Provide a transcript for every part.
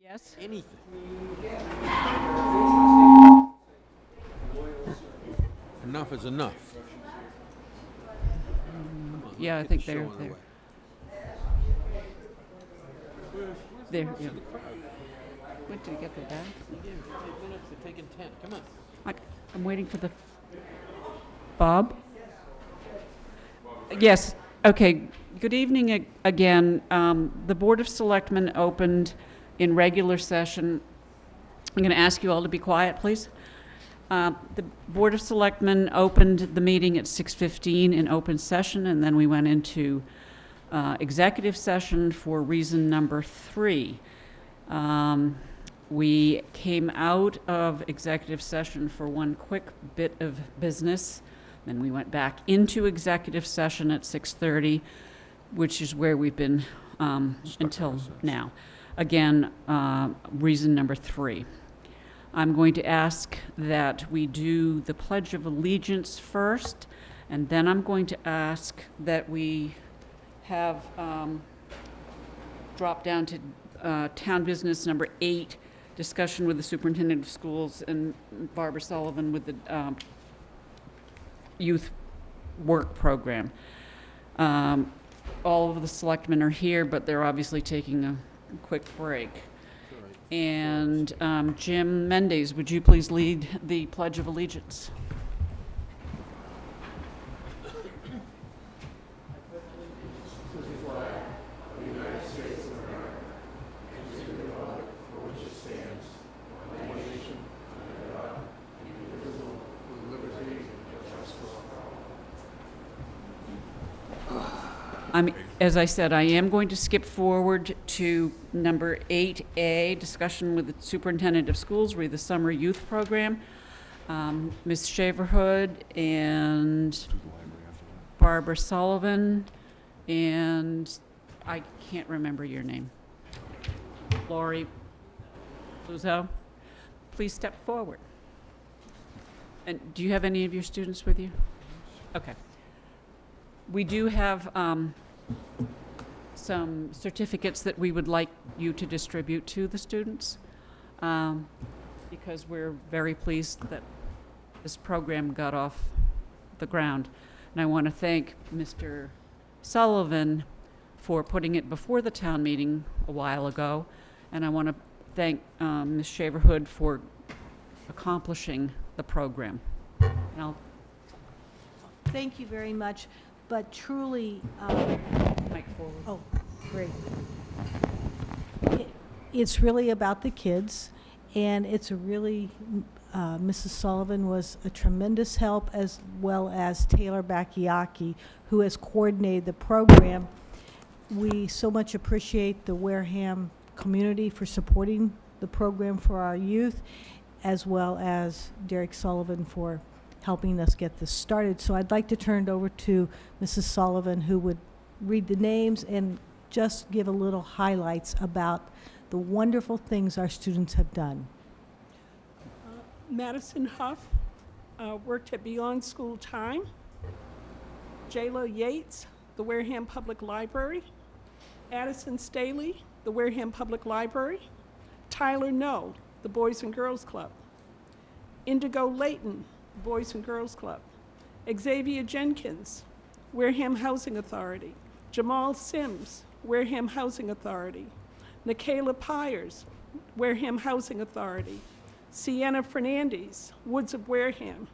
Yes? Anything. Enough is enough. Come on, Yeah, I let's get think the show they're on the there. way. There, Where's yeah. the crowd? Wait till you get the back. You gave 5 minutes, they're taking 10. Come on. I'm waiting for the... Bob? Yes, okay. Good evening again. The Board of Selectmen opened in regular session. I'm going to ask you all to be quiet, please. The Board of Selectmen opened the meeting at 6:15 in open session, and then we went into executive session for reason number 3. We came out of executive session for one quick bit of business. Then we went back into executive session at 6:30, which is where we've been until now. Again, reason number 3. I'm going to ask that we do the Pledge of Allegiance first, and then I'm going to ask that we have drop down to town business number 8, discussion with the superintendent of schools and Barbara Sullivan with the youth work program. All of the selectmen are here, but they're obviously taking a quick break. And Jim Mendes, would you please lead the Pledge of Allegiance? As I said, I am going to skip forward to number 8A, discussion with the superintendent of schools, read the summer youth program. Ms. Shaverhood and Barbara Sullivan, and I can't remember your name. Lori Luzo, please step forward. And do you have any of your students with you? Okay. We do have some certificates that we would like you to distribute to the students because we're very pleased that this program got off the ground. And I want to thank Mr. Sullivan for putting it before the town meeting a while ago. And I want to thank Ms. Shaverhood for accomplishing the program. And I'll Thank you very much, but truly, mic forward. oh, great. It's really about the kids, and it's a really, Mrs. Sullivan was a tremendous help, as well as Taylor Bakayaki, who has coordinated the program. We so much appreciate the Wareham community for supporting the program for our youth, as well as Derek Sullivan for helping us get this started. So I'd like to turn it over to Mrs. Sullivan, who would read the names and just give a little highlights about the wonderful things our students have done. Madison Huff worked at Beyond School Time. J.Lo Yates, the Wareham Public Library. Addison Staley, the Wareham Public Library. Tyler No, the Boys and Girls Club. Indigo Layton, Boys and Girls Club. Xavier Jenkins, Wareham Housing Authority. Jamal Sims, Wareham Housing Authority. Nikayla Pyers, Wareham Housing Authority. Sienna Fernandez, Woods of Wareham.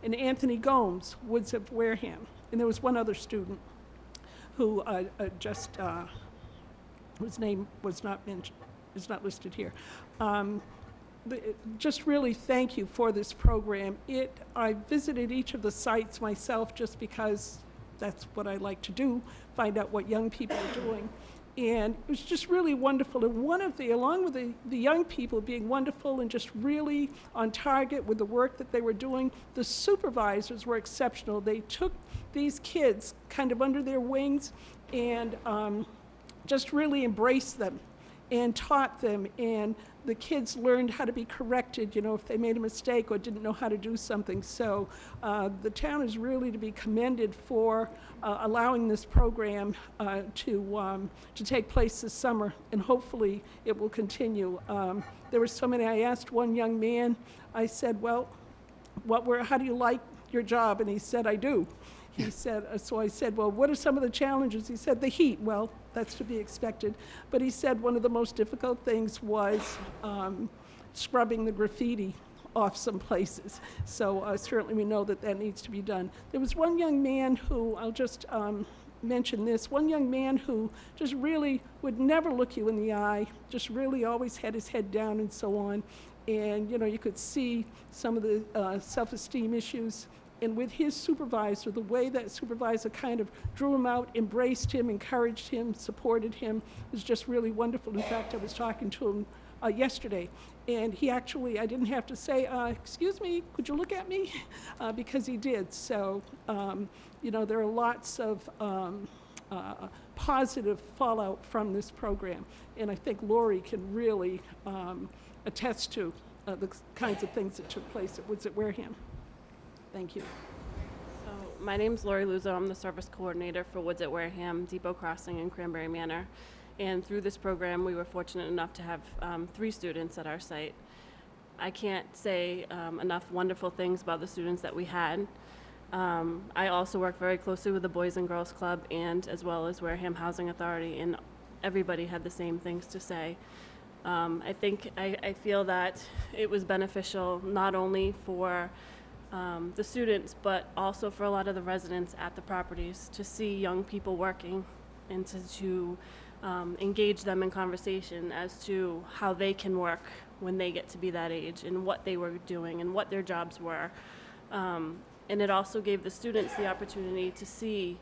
And Anthony Gomes, Woods of Wareham. And there was one other student who whose name was not mentioned, is not listed here. Just really thank you for this program. I visited each of the sites myself just because that's what I like to do, find out what young people are doing. And it was just really wonderful. And along with the young people being wonderful and just really on target with the work that they were doing, the supervisors were exceptional. They took these kids kind of under their wings and just really embraced them and taught them, and the kids learned how to be corrected, if they made a mistake or didn't know how to do something. So the town is really to be commended for allowing this program to take place this summer, and hopefully it will continue. There were so many. I asked one young man, I said, well, how do you like your job? And he said, I do. He said, so I said, well, what are some of the challenges? He said, the heat. Well, that's to be expected. But he said one of the most difficult things was scrubbing the graffiti off some places. So certainly we know that needs to be done. There was one young man who, I'll just mention this, one young man who just really would never look you in the eye, just really always had his head down and so on. And, you could see some of the self-esteem issues. And with his supervisor, the way that supervisor kind of drew him out, embraced him, encouraged him, supported him, was just really wonderful. In fact, I was talking to him yesterday, and he actually, I didn't have to say, excuse me, could you look at me? Because he did. So, there are lots of positive fallout from this program. And I think Lori can really attest to the kinds of things that took place at Woods at Wareham. Thank you. So my name's Lori Luzo. I'm the service coordinator for Woods at Wareham, Depot Crossing, and Cranberry Manor. And through this program, we were fortunate enough to have 3 students at our site. I can't say enough wonderful things about the students that we had. I also work very closely with the Boys and Girls Club and as well as Wareham Housing Authority, and everybody had the same things to say. I feel that it was beneficial not only for the students, but also for a lot of the residents at the properties to see young people working and to engage them in conversation as to how they can work when they get to be that age and what they were doing and what their jobs were. And it also gave the students the opportunity to see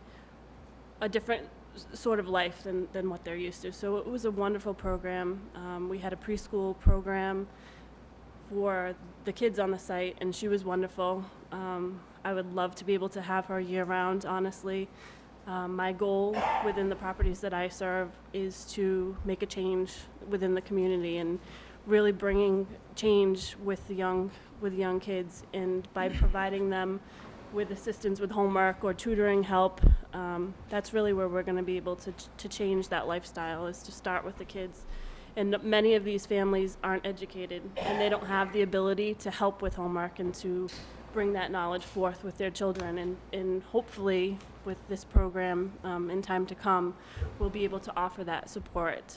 a different sort of life than what they're used to. So it was a wonderful program. We had a preschool program for the kids on the site, and she was wonderful. I would love to be able to have her year-round, honestly. My goal within the properties that I serve is to make a change within the community and really bringing change with the young kids, and by providing them with assistance with homework or tutoring help, that's really where we're going to be able to change that lifestyle, is to start with the kids. And many of these families aren't educated, and they don't have the ability to help with homework and to bring that knowledge forth with their children. And hopefully, with this program, in time to come, we'll be able to offer that support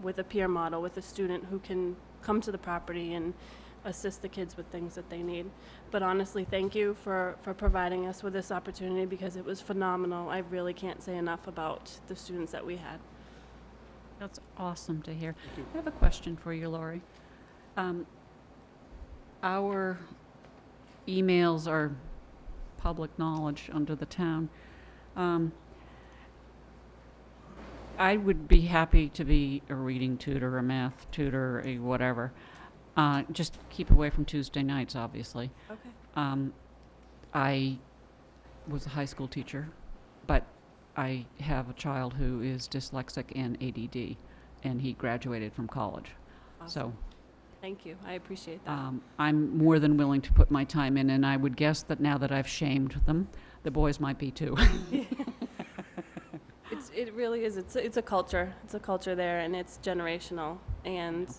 with a peer model, with a student who can come to the property and assist the kids with things that they need. But honestly, thank you for providing us with this opportunity, because it was phenomenal. I really can't say enough about the students that we had. That's awesome to hear. I have a question for you, Lori. Our emails are public knowledge under the town. I would be happy to be a reading tutor, a math tutor, a whatever. Just keep away from Tuesday nights, obviously. Okay. I was a high school teacher, but I have a child who is dyslexic and ADD, and he graduated from college. Awesome. Thank you. I appreciate that. So I'm more than willing to put my time in, and I would guess that now that I've shamed them, the boys might be too. It really is. It's a culture. It's a culture there, and it's generational. And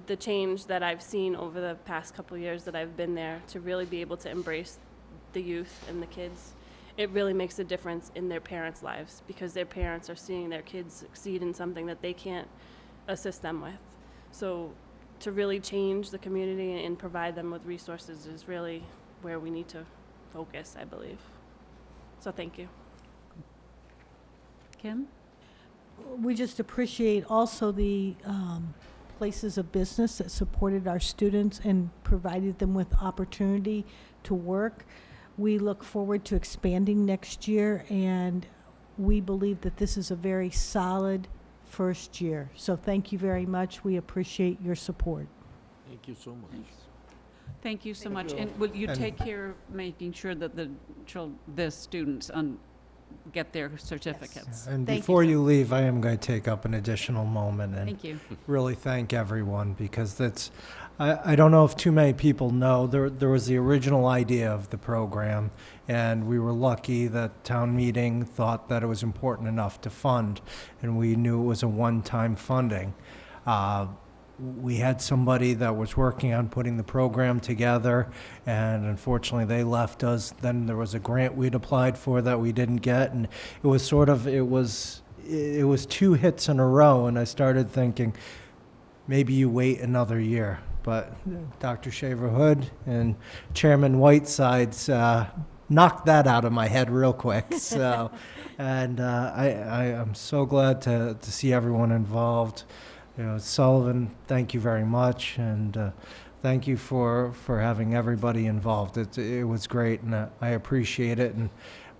the change that I've seen over the past couple of years that I've been there, to really be able to embrace the youth and the kids, it really makes a difference in their parents' lives, because their parents are seeing their kids succeed in something that they can't assist them with. So to really change the community and provide them with resources is really where we need to focus, I believe. So thank you. Kim? We just appreciate also the places of business that supported our students and provided them with opportunity to work. We look forward to expanding next year, and we believe that this is a very solid first year. So thank you very much. We appreciate your support. Thank you so much. Thank you so much. And will you take care of making sure that the students get their certificates. And Thank you, before sir. you leave, I am going to take up an additional moment and Thank you. really thank everyone, because that's, I don't know if too many people know, there was the original idea of the program, and we were lucky that town meeting thought that it was important enough to fund, and we knew it was a one-time funding. We had somebody that was working on putting the program together, and unfortunately they left us. Then there was a grant we'd applied for that we didn't get, and it was sort of, it was two hits in a row, and I started thinking, maybe you wait another year. But Dr. Shaver-Hood and Chairman Whitesides knocked that out of my head real quick. So, and I'm so glad to see everyone involved. You know, Sullivan, thank you very much, and thank you for having everybody involved. It was great, and I appreciate it. And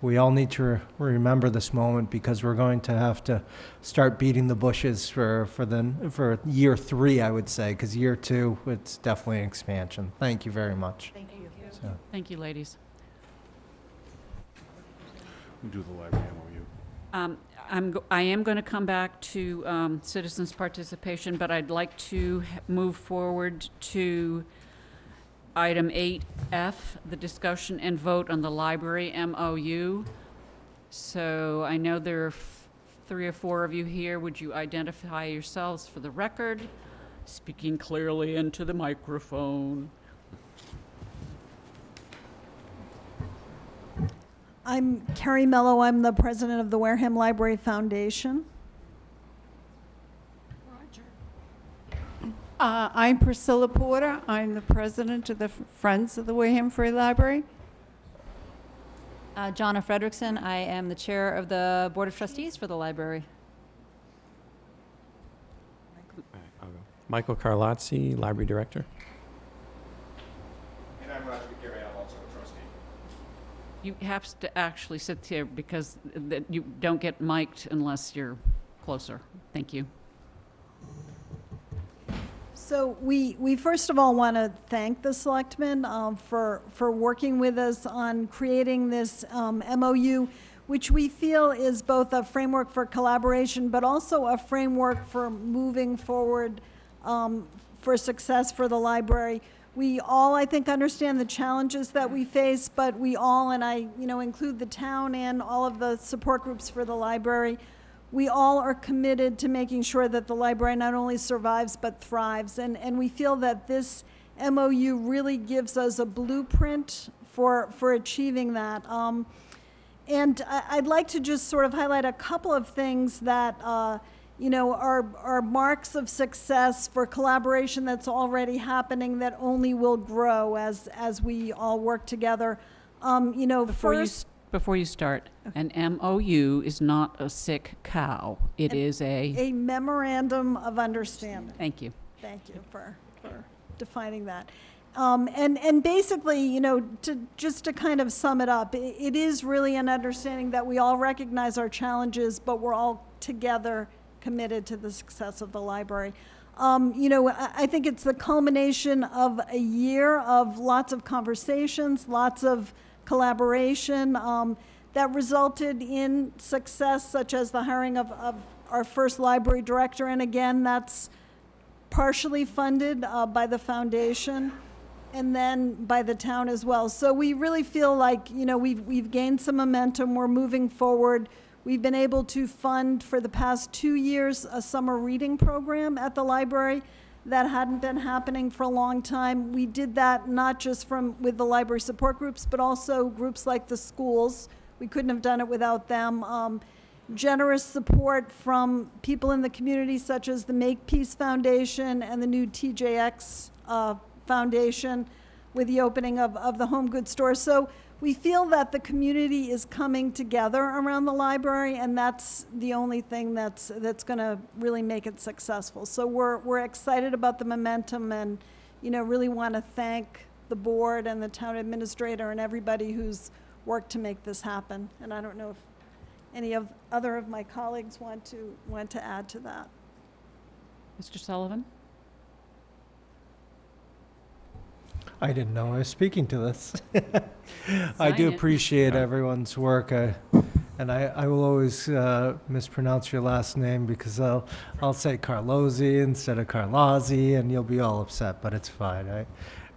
we all need to remember this moment, because we're going to have to start beating the bushes for year 3, I would say, because year 2, it's definitely an expansion. Thank you very much. Thank you. So. Thank you, ladies. We do the library MOU. I am going to come back to citizens' participation, but I'd like to move forward to item 8F, the discussion and vote on the library MOU. So I know there are 3 or 4 of you here. Would you identify yourselves for the record? Speaking clearly into the microphone. I'm Carrie Mello. I'm the president of the Wareham Library Foundation. I'm Priscilla Porter. I'm the president of the Friends of the Wareham Free Library. Jonna Frederickson. I am the chair of the Board of Trustees for the library. I'll go. Michael Carlazzi, library director. And I'm Roger Gary, I'm also a trustee. You have to actually sit here, because you don't get mic'd unless you're closer. Thank you. So we first of all want to thank the Selectmen for working with us on creating this MOU, which we feel is both a framework for collaboration, but also a framework for moving forward for success for the library. We all, I think, understand the challenges that we face, but we all, and I include the town and all of the support groups for the library, we all are committed to making sure that the library not only survives but thrives. And we feel that this MOU really gives us a blueprint for achieving that. And I'd like to just sort of highlight a couple of things that are marks of success for collaboration that's already happening, that only will grow as we all work together. Before you start, an MOU is not a sick cow. It is a memorandum of understanding. Thank you. Thank you for defining that. And basically, to kind of sum it up, it is really an understanding that we all recognize our challenges, but we're all together committed to the success of the library. I think it's the culmination of a year of lots of conversations, lots of collaboration that resulted in success, such as the hiring of our first library director. And again, that's partially funded by the foundation and then by the town as well. So we really feel like, we've gained some momentum. We're moving forward. We've been able to fund for the past 2 years a summer reading program at the library that hadn't been happening for a long time. We did that not just with the library support groups, but also groups like the schools. We couldn't have done it without them. Generous support from people in the community, such as the Makepeace Foundation and the new TJX Foundation, with the opening of the home goods store. So we feel that the community is coming together around the library, and that's the only thing that's going to really make it successful. So we're excited about the momentum, and really want to thank the board and the town administrator and everybody who's worked to make this happen. And I don't know if any other of my colleagues want to add to that. Mr. Sullivan? I didn't know I was speaking to this. I do Sign it. appreciate everyone's work. And I will always mispronounce your last name because I'll say Carlozzi instead of Carlozzi, and you'll be all upset, but it's fine.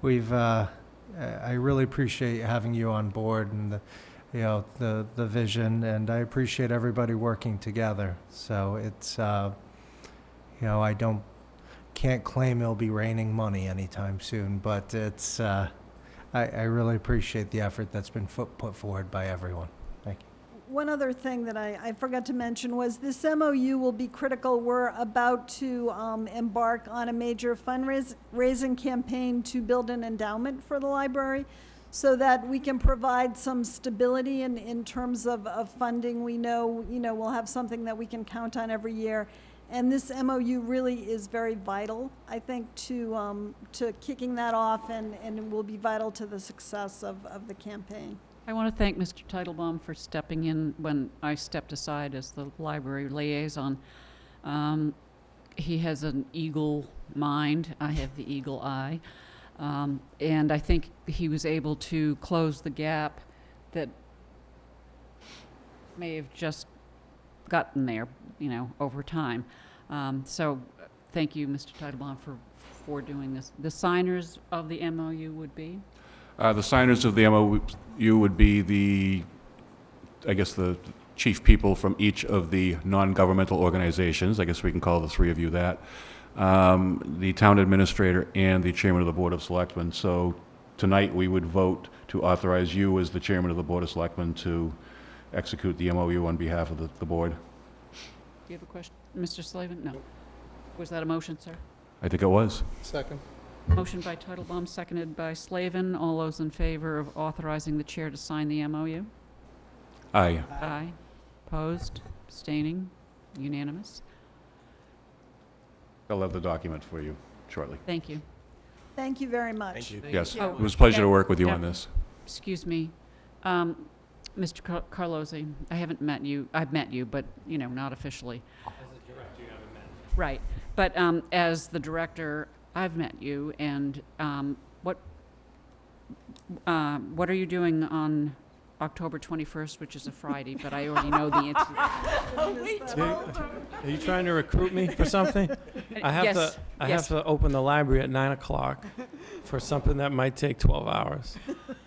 I really appreciate having you on board and the vision, and I appreciate everybody working together. So it's can't claim it'll be raining money anytime soon, but it's I really appreciate the effort that's been put forward by everyone. Thank you. One other thing that I forgot to mention was this MOU will be critical. We're about to embark on a major fundraising campaign to build an endowment for the library so that we can provide some stability in terms of funding. We know, we'll have something that we can count on every year. And this MOU really is very vital, I think, to kicking that off, and it will be vital to the success of the campaign. I want to thank Mr. Teitelbaum for stepping in when I stepped aside as the library liaison. He has an eagle mind. I have the eagle eye. And I think he was able to close the gap that may have just gotten there, over time. So thank you, Mr. Teitelbaum, for doing this. The signers of the MOU would be? The signers of the MOU would be the chief people from each of the non-governmental organizations. I guess we can call the three of you that. The town administrator and the chairman of the Board of Selectmen. So tonight we would vote to authorize you as the chairman of the Board of Selectmen to execute the MOU on behalf of the board. Do you have a question? Mr. Slavin? No. Was that a motion, sir? I think it was. Second. Motion by Teitelbaum, seconded by Slavin. All those in favor of authorizing the chair to sign the MOU? Aye. Aye. Opposed? Abstaining? Unanimous? I'll have the document for you shortly. Thank you. Thank you very much. Yes, you. it was a pleasure to work with you Yeah. on this. Excuse me. Mr. Carlozzi, I haven't met you. I've met you, but, not officially. As a director, you haven't met. Right. But as the director, I've met you, and what are you doing on October 21st, which is a Friday, but I already know the answer. Are you trying to recruit me for something? I have to open the library at 9 o'clock for something that might take 12 hours.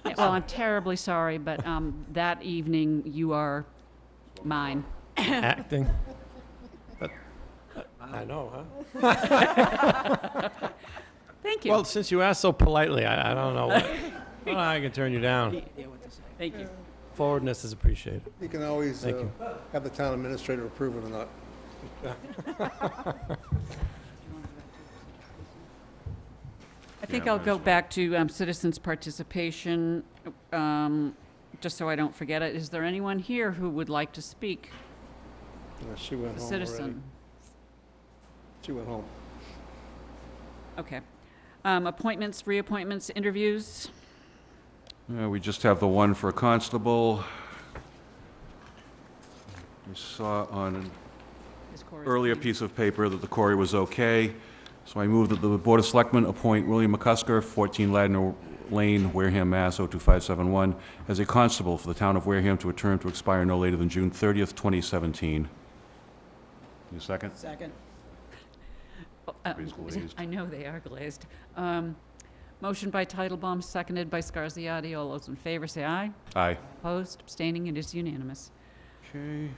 Yeah, well, I'm terribly sorry, but that evening you are mine. Acting. But I know, huh? Thank you. Well, since you asked so politely, I don't know what. I don't know how I can turn you down. Thank you. Forwardness is appreciated. You can always Thank you. have the town administrator approve it or not. I think Yeah, I'll might go as well. back to citizens' participation, just so I don't forget it. Is there anyone here who would like to speak? She went A home citizen. already. She went home. Okay. Appointments, reappointments, interviews? We just have the one for a constable. We saw on an Is Corey earlier speaking? piece of paper that the query was okay. So I move that the Board of Selectmen appoint William McCusker, 14 Ladner Lane, Wareham, Mass. 02571, as a constable for the town of Wareham to a term to expire no later than June 30th, 2017. Need a second? Second. Everybody's glazed. I know they are glazed. Motion by Teitelbaum, seconded by Scarsiotti. All those in favor say aye. Aye. Opposed, abstaining, it is unanimous. Okay.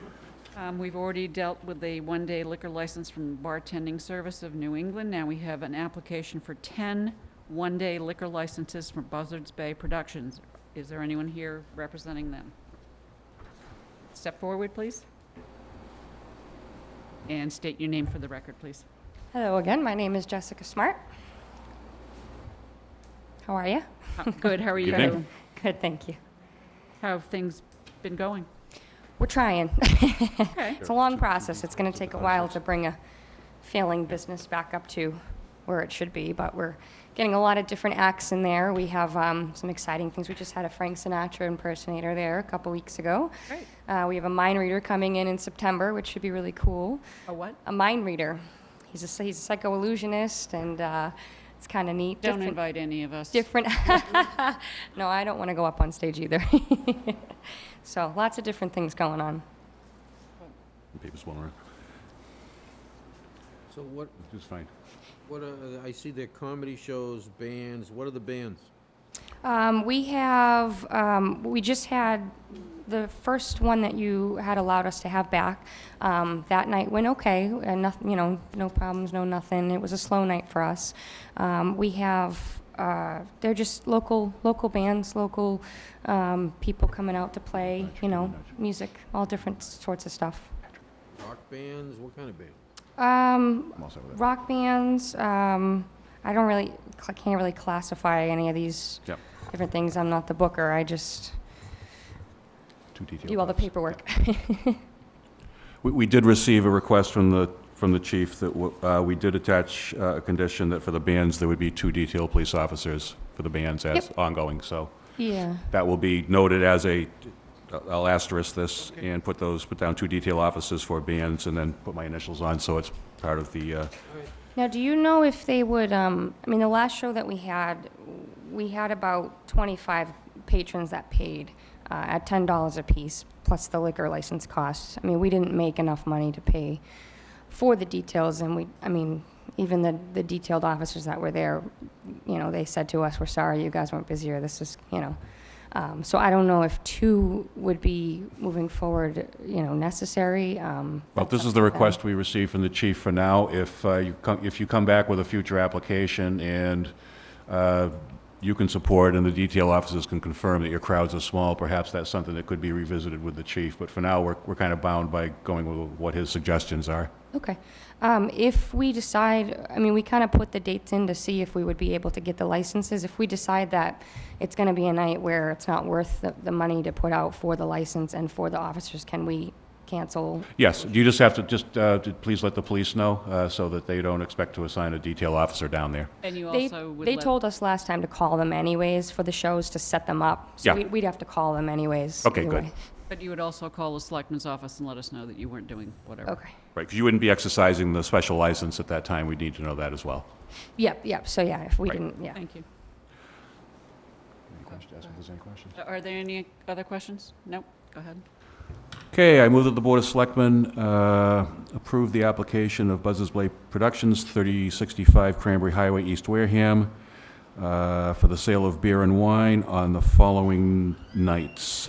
We've already dealt with a one-day liquor license from Bartending Service of New England. Now we have an application for 10 one-day liquor licenses from Buzzards Bay Productions. Is there anyone here representing them? Step forward, please. And state your name for the record, please. Hello again, my name is Jessica Smart. How are you? Good, how are Good you? evening. Good, thank you. How have things been going? We're trying. Okay. It's a long process. It's going to take a while to bring a failing business back up to where it should be, but we're getting a lot of different acts in there. We have some exciting things. We just had a Frank Sinatra impersonator there a couple weeks ago. Great. We have a mind reader coming in September, which should be really cool. A what? A mind reader. He's a psychoillusionist, and it's it's kind of neat. Don't Different- invite any of us. different. No, I don't want to go up on stage either. So lots of different things going on. Paper's swirling around. So what, It's fine. what are, I see there comedy shows, bands, what are the bands? We just had the first one that you had allowed us to have back. That night went okay, and nothing, no problems, no nothing. It was a slow night for us. We have, they're just local bands, local people coming out to play, music, all different sorts of stuff. Rock bands, what kind of band? I'm all set with it. Rock bands, I can't really classify any of these Yep. different things. I'm not the booker. I just Too detailed. do all the perhaps. paperwork. We did receive a request from the chief that we did attach a condition that for the bands, there would be 2 detail police officers for the bands as ongoing, so Yeah. that will be noted as I'll asterisk this and put down 2 detail officers for bands and then put my initials on, so it's part of the, Now, do you know if they would, the last show that we had about 25 patrons that paid at $10 a piece, plus the liquor license costs. We didn't make enough money to pay for the details, and even the detailed officers that were there, they said to us, "We're sorry, you guys weren't busier. This is, so I don't know if 2 would be moving forward, necessary. well, That's this up is the to them. request we received from the chief for now. If you come back with a future application and you can support and the detail officers can confirm that your crowds are small, perhaps that's something that could be revisited with the chief. But for now, we're kind of bound by going with what his suggestions are. Okay. If we decide, we kind of put the dates in to see if we would be able to get the licenses. If we decide that it's going to be a night where it's not worth the money to put out for the license and for the officers, can we cancel? Yes, you just have to please let the police know so that they don't expect to assign a detail officer down there. And you also would They let- told us last time to call them anyways for the shows to set them up. So Yeah. we'd have to call them anyways. Okay, either good. way. But you would also call the selectman's office and let us know that you weren't doing whatever. Okay. Right, because you wouldn't be exercising the special license at that time. We'd need to know that as well. Yep. So yeah, if we Right. didn't, yeah. Thank you. Any questions? Ask if there's any questions. Are there any other questions? Nope, go ahead. Okay, I move that the Board of Selectmen approve the application of Buzzards Blade Productions, 3065 Cranberry Highway, East Wareham, for the sale of beer and wine on the following nights,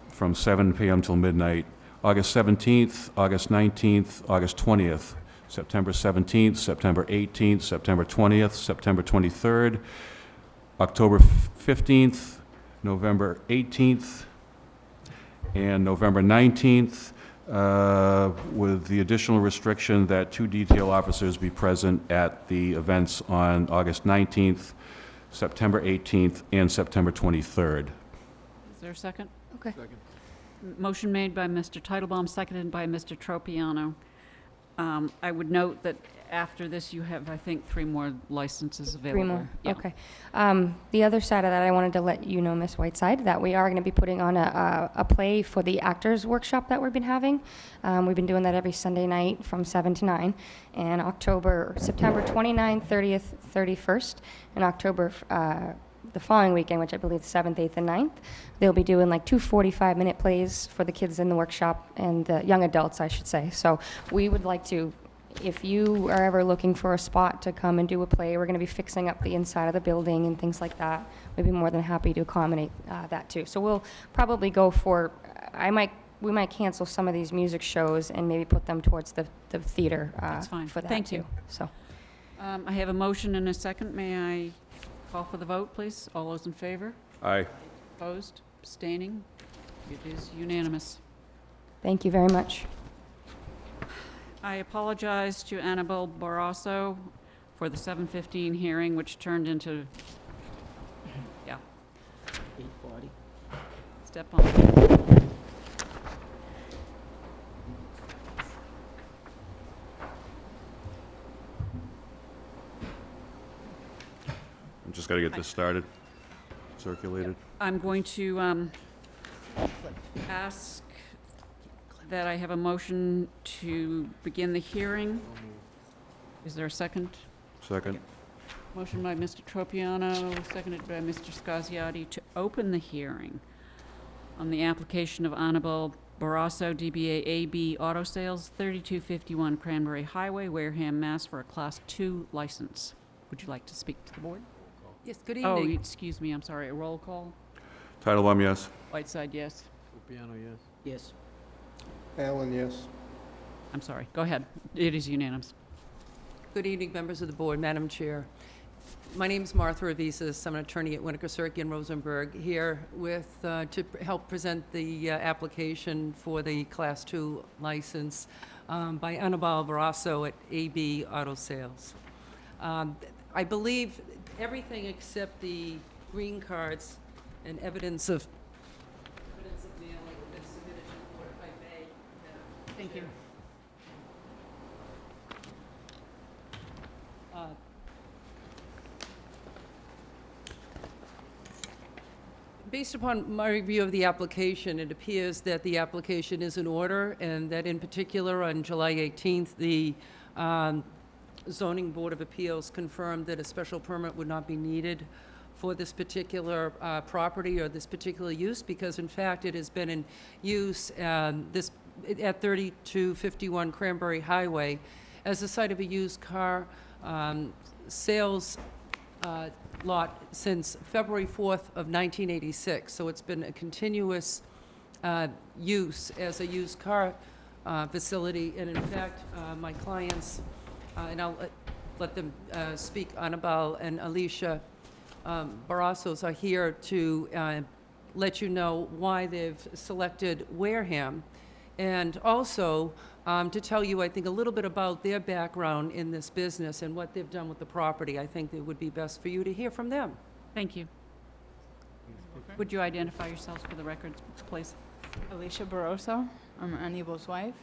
from 7 p.m. till midnight: August 17th, August 19th, August 20th, September 17th, September 18th, September 20th, September 23rd, October 15th, November 18th, and November 19th, with the additional restriction that 2 detail officers be present at the events on August 19th, September 18th, and September 23rd. Is there a second? Okay. Motion made by Mr. Titlebaum, seconded by Mr. Tropiano. I would note that after this, you have, I think, 3 more licenses available. 3 more, Yeah. okay. The other side of that, I wanted to let you know, Ms. Whiteside, that we are going to be putting on a play for the actors workshop that we've been having. We've been doing that every Sunday night from 7 to 9. And September 29th, 30th, 31st, and October, the following weekend, which I believe is 7th, 8th, and 9th, they'll be doing like 2 45-minute plays for the kids in the workshop and the young adults, I should say. So we would like to, if you are ever looking for a spot to come and do a play, we're going to be fixing up the inside of the building and things like that. We'd be more than happy to accommodate that too. So we'll probably go for, we might cancel some of these music shows and maybe put them towards the theater That's fine. for that Thank too. you. So I have a motion and a second. May I call for the vote, please? All those in favor? Aye. Opposed? Abstaining? It is unanimous. thank you very much. I apologize to Annabelle Barroso for the 7:15 hearing, which turned into, 8:40. step on. I'm just got to get this started, circulated. I'm going to ask that I have a motion to begin the hearing. Is there a second? Second. Motion by Mr. Tropiano, seconded by Mr. Scasiati, to open the hearing on the application of Annabelle Barrasso, DBA AB Auto Sales, 3251 Cranberry Highway, Wareham, Mass. For a Class 2 license. Would you like to speak to the board? Yes, good Oh, evening. excuse me, I'm sorry, a roll call? Titlebaum, yes. Whiteside, yes. Piano, yes. Yes. Allen, yes. I'm sorry, go ahead. It is unanimous. Good evening, members of the board, Madam Chair. My name is Martha Avisis. I'm an attorney at Winnicke and Rosenberg, here with, to help present the application for the Class 2 license by Annabelle Barrasso at AB Auto Sales. I believe everything except the green cards and evidence of mailing have been submitted to the board, if I may. Thank you. Based upon my review of the application, it appears that the application is in order, and that in particular, on July 18th, the Zoning Board of Appeals confirmed that a special permit would not be needed for this particular property or this particular use, because in fact, it has been in use at 3251 Cranberry Highway as the site of a used car sales lot since February 4th of 1986. So it's been a continuous use as a used car facility. And in fact, my clients, and I'll let them speak, Annabelle and Alicia Barrassos are here to let you know why they've selected Wareham. And also to tell you, I think, a little bit about their background in this business and what they've done with the property. I think it would be best for you to hear from them. Thank you. Would you identify yourselves for the record, please? Alicia Barroso. I'm Anibel's wife.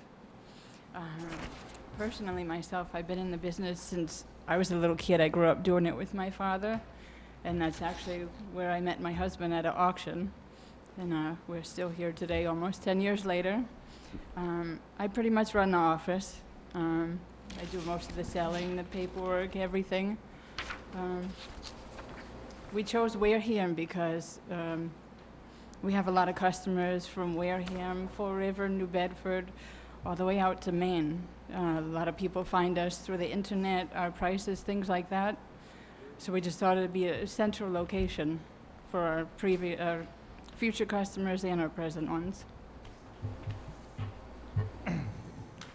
Personally, myself, I've been in the business since I was a little kid. I grew up doing it with my father, and that's actually where I met my husband at an auction. And we're still here today, almost 10 years later. I pretty much run the office. I do most of the selling, the paperwork, everything. We chose Wareham because we have a lot of customers from Wareham, Fall River, New Bedford, all the way out to Maine. A lot of people find us through the internet, our prices, things like that. So we just thought it'd be a central location for our future customers and our present ones.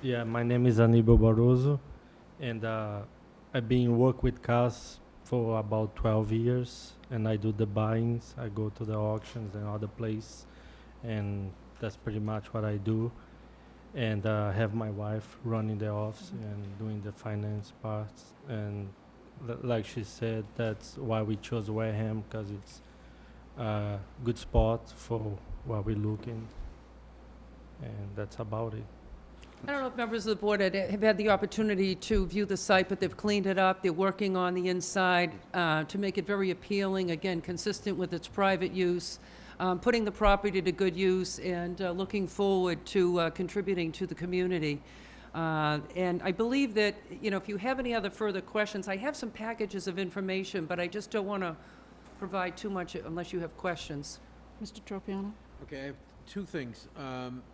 Yeah, my name is Aníbal Barroso, and I've been working with cars for about 12 years, and I do the buyings. I go to the auctions and other places, and that's pretty much what I do. And I have my wife running the office and doing the finance parts. And like she said, that's why we chose Wareham, because it's a good spot for what we're looking, and that's about it. I don't know if members of the board have had the opportunity to view the site, but they've cleaned it up. They're working on the inside to make it very appealing, again, consistent with its private use, putting the property to good use, and looking forward to contributing to the community. And I believe that, you know, if you have any other further questions, I have some packages of information, but I just don't want to provide too much unless you have questions. Mr. Tropiano? Okay, I have two things.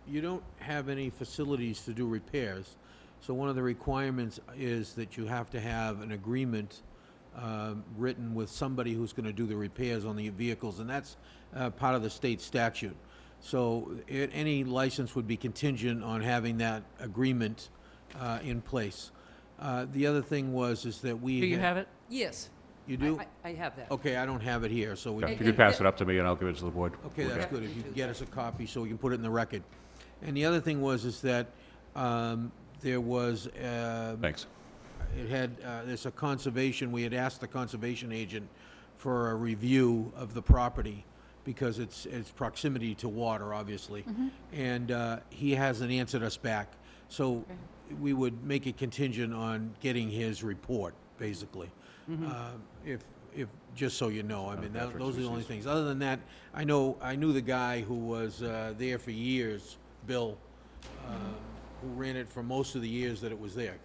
You don't have any facilities to do repairs, so one of the requirements is that you have to have an agreement written with somebody who's going to do the repairs on the vehicles, and that's part of the state statute. So any license would be contingent on having that agreement in place. The other thing is that we... Do you have it? Yes. You do? I have that. Okay, I don't have it here, so we... Yeah, you can pass it up to me, and I'll give it to the board. Okay, that's good. If you can get us a copy so we can put it in the record. And the other thing is that there was... Thanks. It had, there's a conservation, we had asked the conservation agent for a review of the property because it's proximity to water, obviously. And he hasn't answered us back. So we would make it contingent on getting his report, basically. If just so you know, I mean, those are the only things. Other than that, I knew the guy who was there for years, Bill, who ran it for most of the years that it was there.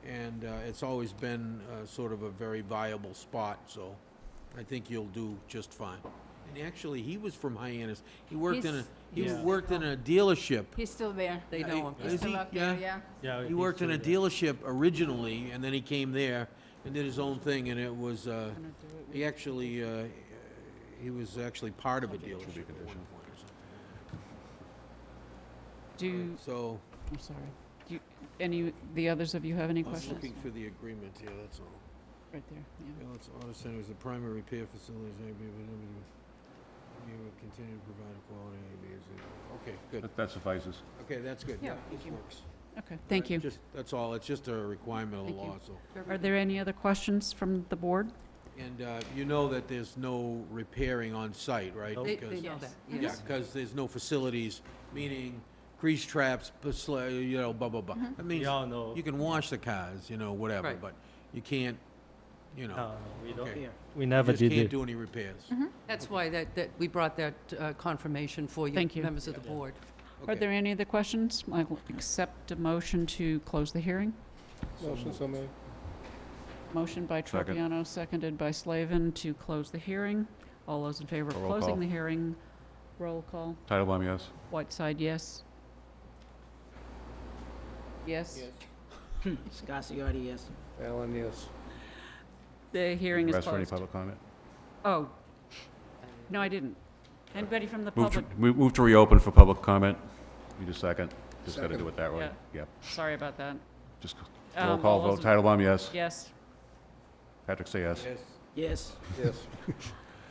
And it's always been sort of a very viable spot, so I think you'll do just fine. And actually, he was from Hyannis. He worked in a, He's- he worked in a dealership. He's still there. They Yeah, know him. He's Is still he? up there, Yeah. yeah. He worked in a dealership originally, and then he came there and did his own thing, and it was, he actually, he was actually part of a dealership at one point or something. So, I'm sorry. Do any, the others of you have any I was questions? looking for the agreement here, that's all. Right there, yeah. Let's auto centers, the primary repair facilities, you will continue to provide a quality A, B, C. Okay, good. That suffices. Okay, that's good. Yeah, This works. Okay, thank you. Just, that's all. It's just a requirement of the Thank you. law, so. Are there any other questions from the board? And you know that there's no repairing on site, right? They Because- know that, Yeah, yes. because there's no facilities, meaning grease traps, you know, blah, blah, blah. That means Yeah, no. you can wash the cars, you know, whatever, Right. but you can't, you know. No, we don't. Okay. We never You just did can't it. do any repairs. That's why that we brought that confirmation for you, Thank you. members of the board. Are Okay. there any other questions? I will accept a motion to close the hearing. Motion so made. Motion by Second. Tropiano, seconded by Slavin to close the hearing. All those in favor of Roll call. closing the hearing, roll call. Titlebaum, yes? Whiteside, yes. Yes. Scasiotti, yes. Allen, yes. The hearing is Request for any closed. public comment? Oh. No, I didn't. Anybody from the Move to, public? move to reopen for public comment. Need a second? Just gotta Second. do it that way. Yeah. Yep. Sorry about that. Just Um, roll call all those vote. Titlebaum, yes? in- Yes. Patrick, say yes. Yes. Yes.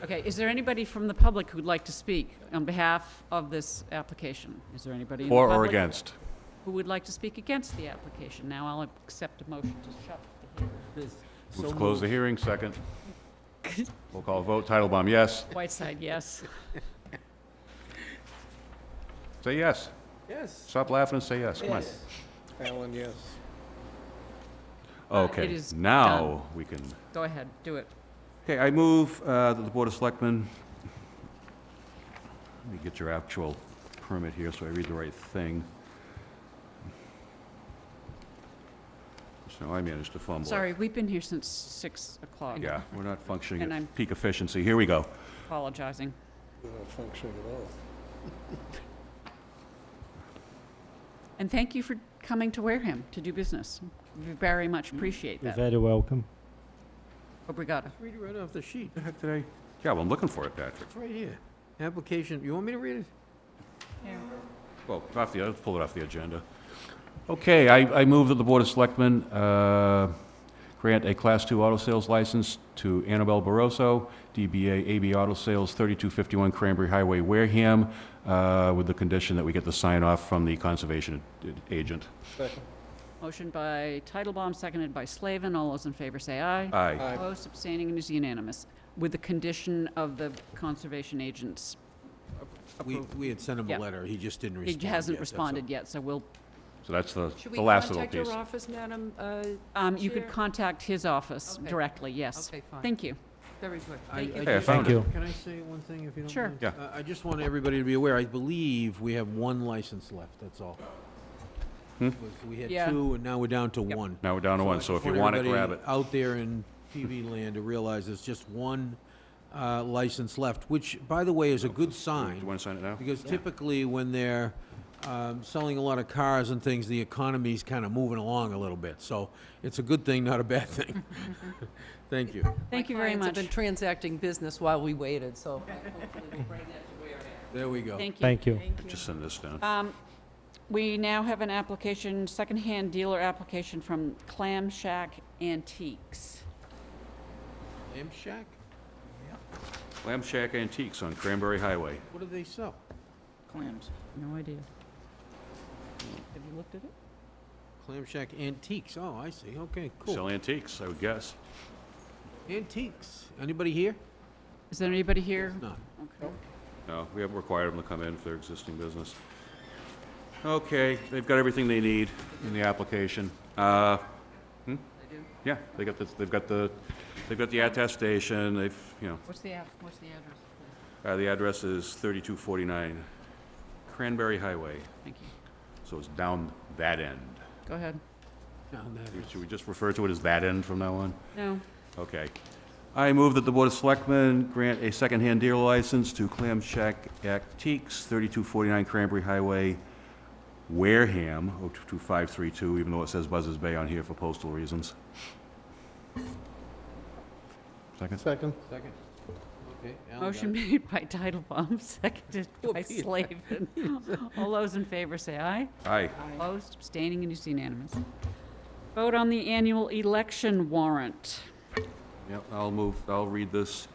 Okay, is there anybody from the public who'd like to speak on behalf of this application? Is there anybody in the For public? or against? Who would like to speak against the application? Now I'll accept a motion to shut the hearing. Move to close the hearing, second. Roll call vote. Titlebaum, yes? Whiteside, yes. Say yes. Yes. Stop laughing and say yes. Come on. Allen, yes. Okay, It is now we can, Go ahead, do it. okay, I move that the Board of Selectmen, let me get your actual permit here so I read the right thing. So I managed to fumble it. Sorry, we've been here since 6 o'clock. Yeah, we're not functioning And I'm- at peak efficiency. Here we go. Apologizing. We're not functioning at all. And thank you for coming to Wareham to do business. We very much appreciate You're that. very welcome. Obrigado. Read it right off the sheet. The heck did I? Yeah, well, I'm looking for it, Patrick. It's right here. Application, you want me to read it? Well, let's pull it off the agenda. Okay, I move that the Board of Selectmen grant a Class II auto sales license to Annabelle Barroso, DBA AB Auto Sales, 3251 Cranberry Highway, Wareham, with the condition that we get the sign-off from the conservation agent. Second. Motion by Titlebaum, seconded by Slavin. All those in favor say aye. Aye. Aye. Opposed, abstaining, and is unanimous, with the condition of the conservation agent's approval. We had sent him Yeah. a letter. He just didn't respond He hasn't yet, that's all. responded yet, so we'll, So that's Should we the last little contact piece. your office, Madam you could Chair? contact his office Okay. directly, yes. Okay, fine. Thank you. Very good. I- Thank you. Hey, I just- found Thank it. Can I say one thing, if you don't Sure. mind? Yeah. I just want everybody to be aware, I believe we have one license left, that's all. Hmm? We had Yeah. two, and now we're down to Yep. one. Now we're down to I one, just so if you want it, grab everybody it. out there in TV land to realize there's just one license left, which, by the way, is a good Do sign. you want to sign it now? Because typically, when they're selling a lot of cars and things, the economy's kind of moving along a little bit. So it's a good thing, not a bad thing. Thank you. Thank you very My clients much. have been transacting business while we waited, so hopefully we'll bring that to Wareham. There we go. Thank you. Thank you. Just send this down. We now have an application, secondhand dealer application from Clam Shack Antiques. Lamb Shack? Lamb Shack Antiques on Cranberry Highway. What do they sell? Clams. No idea. Have you looked at it? Clam Shack Antiques. Oh, I see. Okay, cool. Sell antiques, I would guess. Antiques. Anybody here? Is there anybody here? No. Okay. No, we haven't required them to come in for their existing business. Okay, they've got everything they need in the application. They do? Yeah, they've got the attestation, What's the address? the address is 3249 Cranberry Highway, Thank you. so it's down that end. Go ahead. Down that Should we just refer to it as that end from now on? No. Okay. I move that the Board of Selectmen grant a secondhand dealer license to Clam Shack Antiques, 3249 Cranberry Highway, Wareham, 02532, even though it says Buzzards Bay on here for postal reasons. Second? Second? Second. Okay. Alan got Motion it. made by Titlebaum, seconded by Peter. Slavin. All those in favor say aye. Aye. Opposed, abstaining, and it's unanimous. Vote on the annual election warrant. Yep, I'll read this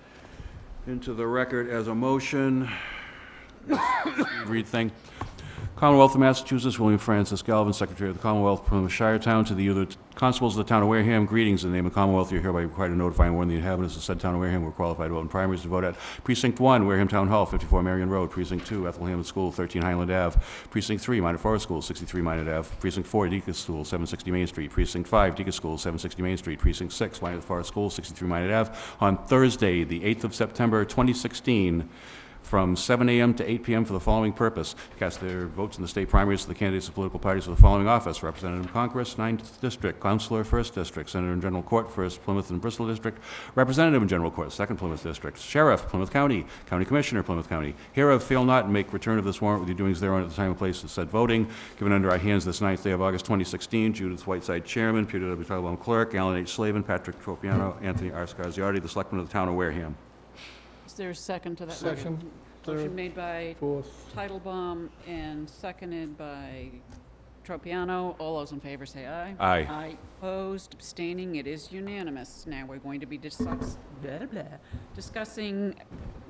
into the record as a motion. Read thing. Commonwealth of Massachusetts, William Francis Galvin, Secretary of the Commonwealth, Plymouth Shiretown, to the other constables of the town of Wareham, greetings in the name of the Commonwealth. You're hereby required to notify and warn the inhabitants of said town of Wareham who are qualified to vote in primaries to vote at Precinct 1, Wareham Town Hall, 54 Marion Road, Precinct 2, Ethelham School, 13 Highland Ave, Precinct 3, Minot Forest School, 63 Minot Ave, Precinct 4, Deacon School, 760 Main Street, Precinct 5, Deacon School, 760 Main Street, Precinct 6, Minot Forest School, 63 Minot Ave, on Thursday, the 8th of September, 2016, from 7 a.m. to 8 p.m. for the following purpose: cast their votes in the state primaries for the candidates of political parties for the following office: Representative in Congress, 9th District; Councilor, 1st District; Senator in General Court, 1st Plymouth and Bristol District; Representative in General Court, 2nd Plymouth District; Sheriff, Plymouth County; County Commissioner, Plymouth County. Hereof, fail not and make return of this warrant with your doings thereon at the time and place of said voting, given under our hands this 9th day of August 2016. Judith Whiteside, Chairman; Peter W. Titlebaum, Clerk; Alan H. Slavin, Patrick Tropiano, Anthony R. Scarziardi, the Selectmen of the town of Wareham. Is there a second to that? Second, Motion third, made by fourth. Titlebaum and seconded by Tropiano. All those in favor say aye. Aye. Aye. Opposed, abstaining, it is unanimous. Now we're going to be discussing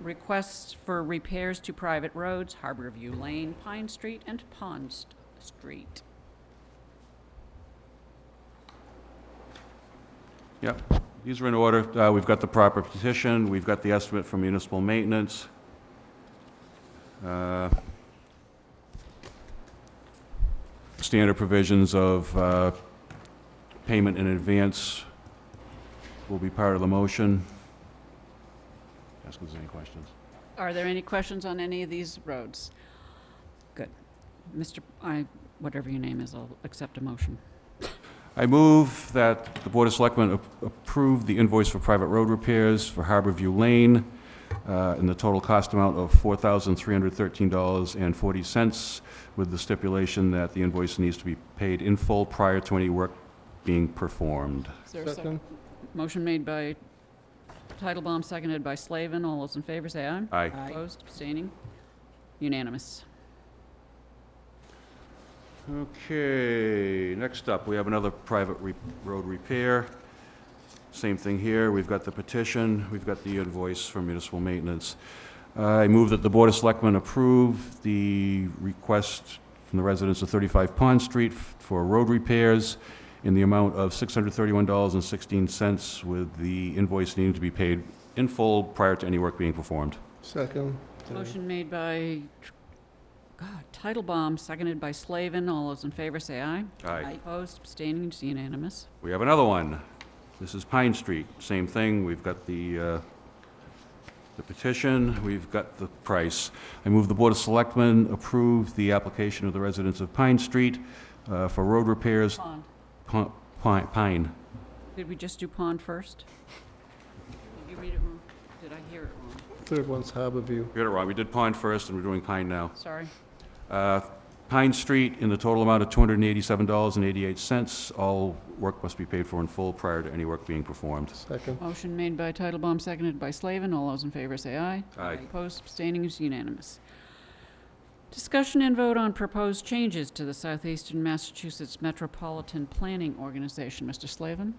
requests for repairs to private roads, Harborview Lane, Pine Street, and Pond Street. Yep, these are in order. We've got the proper petition, we've got the estimate from municipal maintenance. Standard provisions of payment in advance will be part of the motion. Ask if there's any questions. Are there any questions on any of these roads? Good. Whatever your name is, I'll accept a motion. I move that the Board of Selectmen approve the invoice for private road repairs for Harborview Lane in the total cost amount of $4,313.40, with the stipulation that the invoice needs to be paid in full prior to any work being performed. Is there a Second. Motion made by Titlebaum, seconded by Slavin. All those in favor say aye. Aye. Opposed, abstaining, unanimous. Okay, next up, we have another private road repair. Same thing here, we've got the petition, we've got the invoice for municipal maintenance. I move that the Board of Selectmen approve the request from the residents of 35 Pond Street for road repairs in the amount of $631.16, with the invoice needing to be paid in full prior to any work being performed. Second. Motion made by Titlebaum, seconded by Slavin. All those in favor say aye. Aye. Opposed, abstaining, it's unanimous. We have another one. This is Pine Street, same thing, we've got the petition, we've got the price. I move the Board of Selectmen approve the application of the residents of Pine Street for road repairs. Pond. Pine. Did we just do Pond first? Did you read it wrong? Did I hear it wrong? Third one's Harborview. We got it wrong, we did Pond first and we're doing Pine now. Sorry. Pine Street in the total amount of $287.88. All work must be paid for in full prior to any work being performed. Second. Motion made by Titlebaum, seconded by Slavin. All those in favor say aye. Aye. Opposed, abstaining, is unanimous. Discussion and vote on proposed changes to the Southeastern Massachusetts Metropolitan Planning Organization. Mr. Slavin?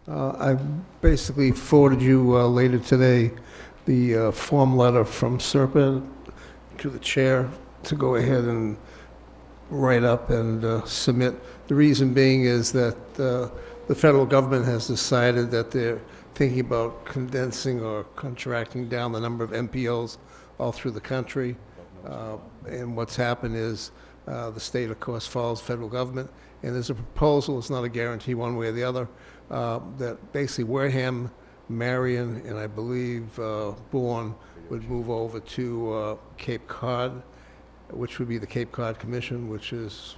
I basically forwarded you later today the form letter from Serpent to the chair to go ahead and write up and submit. The reason being is that the federal government has decided that they're thinking about condensing or contracting down the number of MPOs all through the country. And what's happened is the state, of course, follows federal government. And there's a proposal, it's not a guarantee one way or the other, that basically Wareham, Marion, and I believe Bourne would move over to Cape Cod, which would be the Cape Cod Commission, which is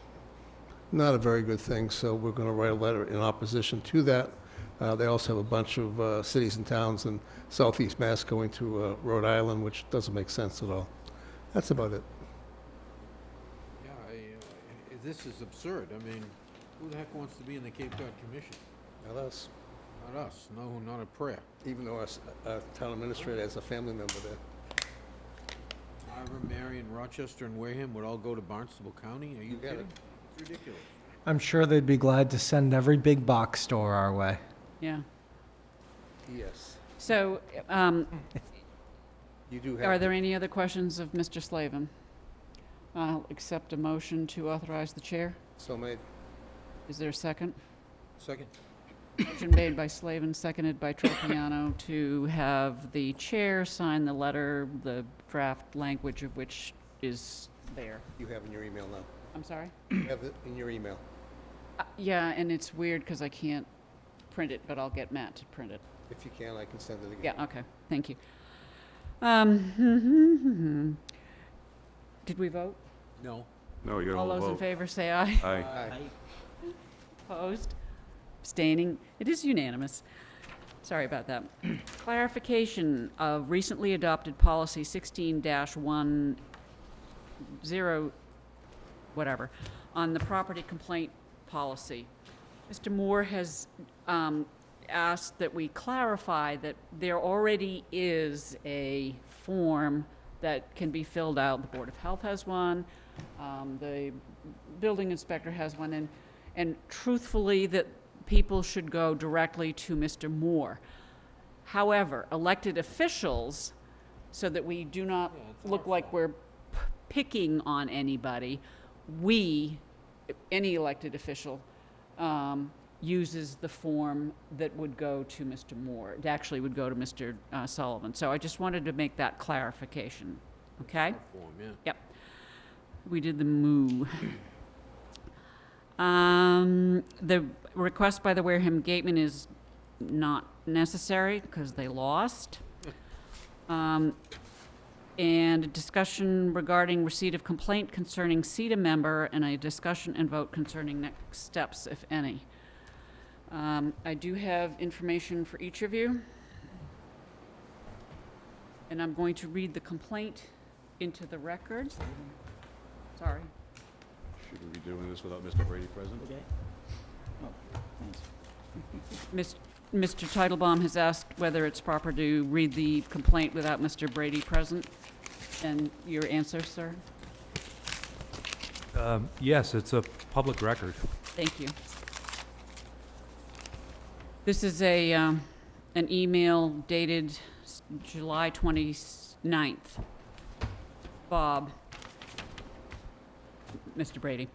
not a very good thing, so we're going to write a letter in opposition to that. They also have a bunch of cities and towns in southeast Mass going to Rhode Island, which doesn't make sense at all. That's about it. Yeah, this is absurd. I mean, who the heck wants to be in the Cape Cod Commission? Not us. Not us, no, not a prayer. Even though our town administrator has a family member there. Ivor, Marion, Rochester, and Wareham would all go to Barnstable County? Are you get it. kidding? It's ridiculous. I'm sure they'd be glad to send every big box store our way. Yeah. Yes. So, You do have. are there any other questions of Mr. Slavin? I'll accept a motion to authorize the chair. So made. Is there a second? Second. Motion made by Slavin, seconded by Tropiano, to have the chair sign the letter, the draft language of which is there. You have in your email now. I'm sorry? You have it in your email. Yeah, and it's weird because I can't print it, but I'll get Matt to print it. If you can, I can send it again. Yeah, okay, thank you. Did we vote? No. No, you All don't those in vote. favor say aye. Aye. Aye. Opposed? Abstaining? It is unanimous. Sorry about that. Clarification of recently adopted policy 16-10, whatever, on the property complaint policy. Mr. Moore has asked that we clarify that there already is a form that can be filled out. The Board of Health has one, the building inspector has one, and truthfully, that people should go directly to Mr. Moore. However, elected officials, so that we do not look like we're picking on anybody, any elected official, uses the form that would go to Mr. Moore. It actually would go to Mr. Sullivan. So I just wanted to make that clarification, okay? Form, yeah. Yep. We did the moo. The request by the Wareham Gateman is not necessary because they lost. And a discussion regarding receipt of complaint concerning CETA member, and a discussion and vote concerning next steps, if any. I do have information for each of you. And I'm going to read the complaint into the record. Sorry. Should we be doing this without Mr. Brady present? Mr. Titlebaum has asked whether it's proper to read the complaint without Mr. Brady present. And your answer, sir? Yes, it's a public record. Thank you. This is an email dated July 29th. Bob, Mr. Brady.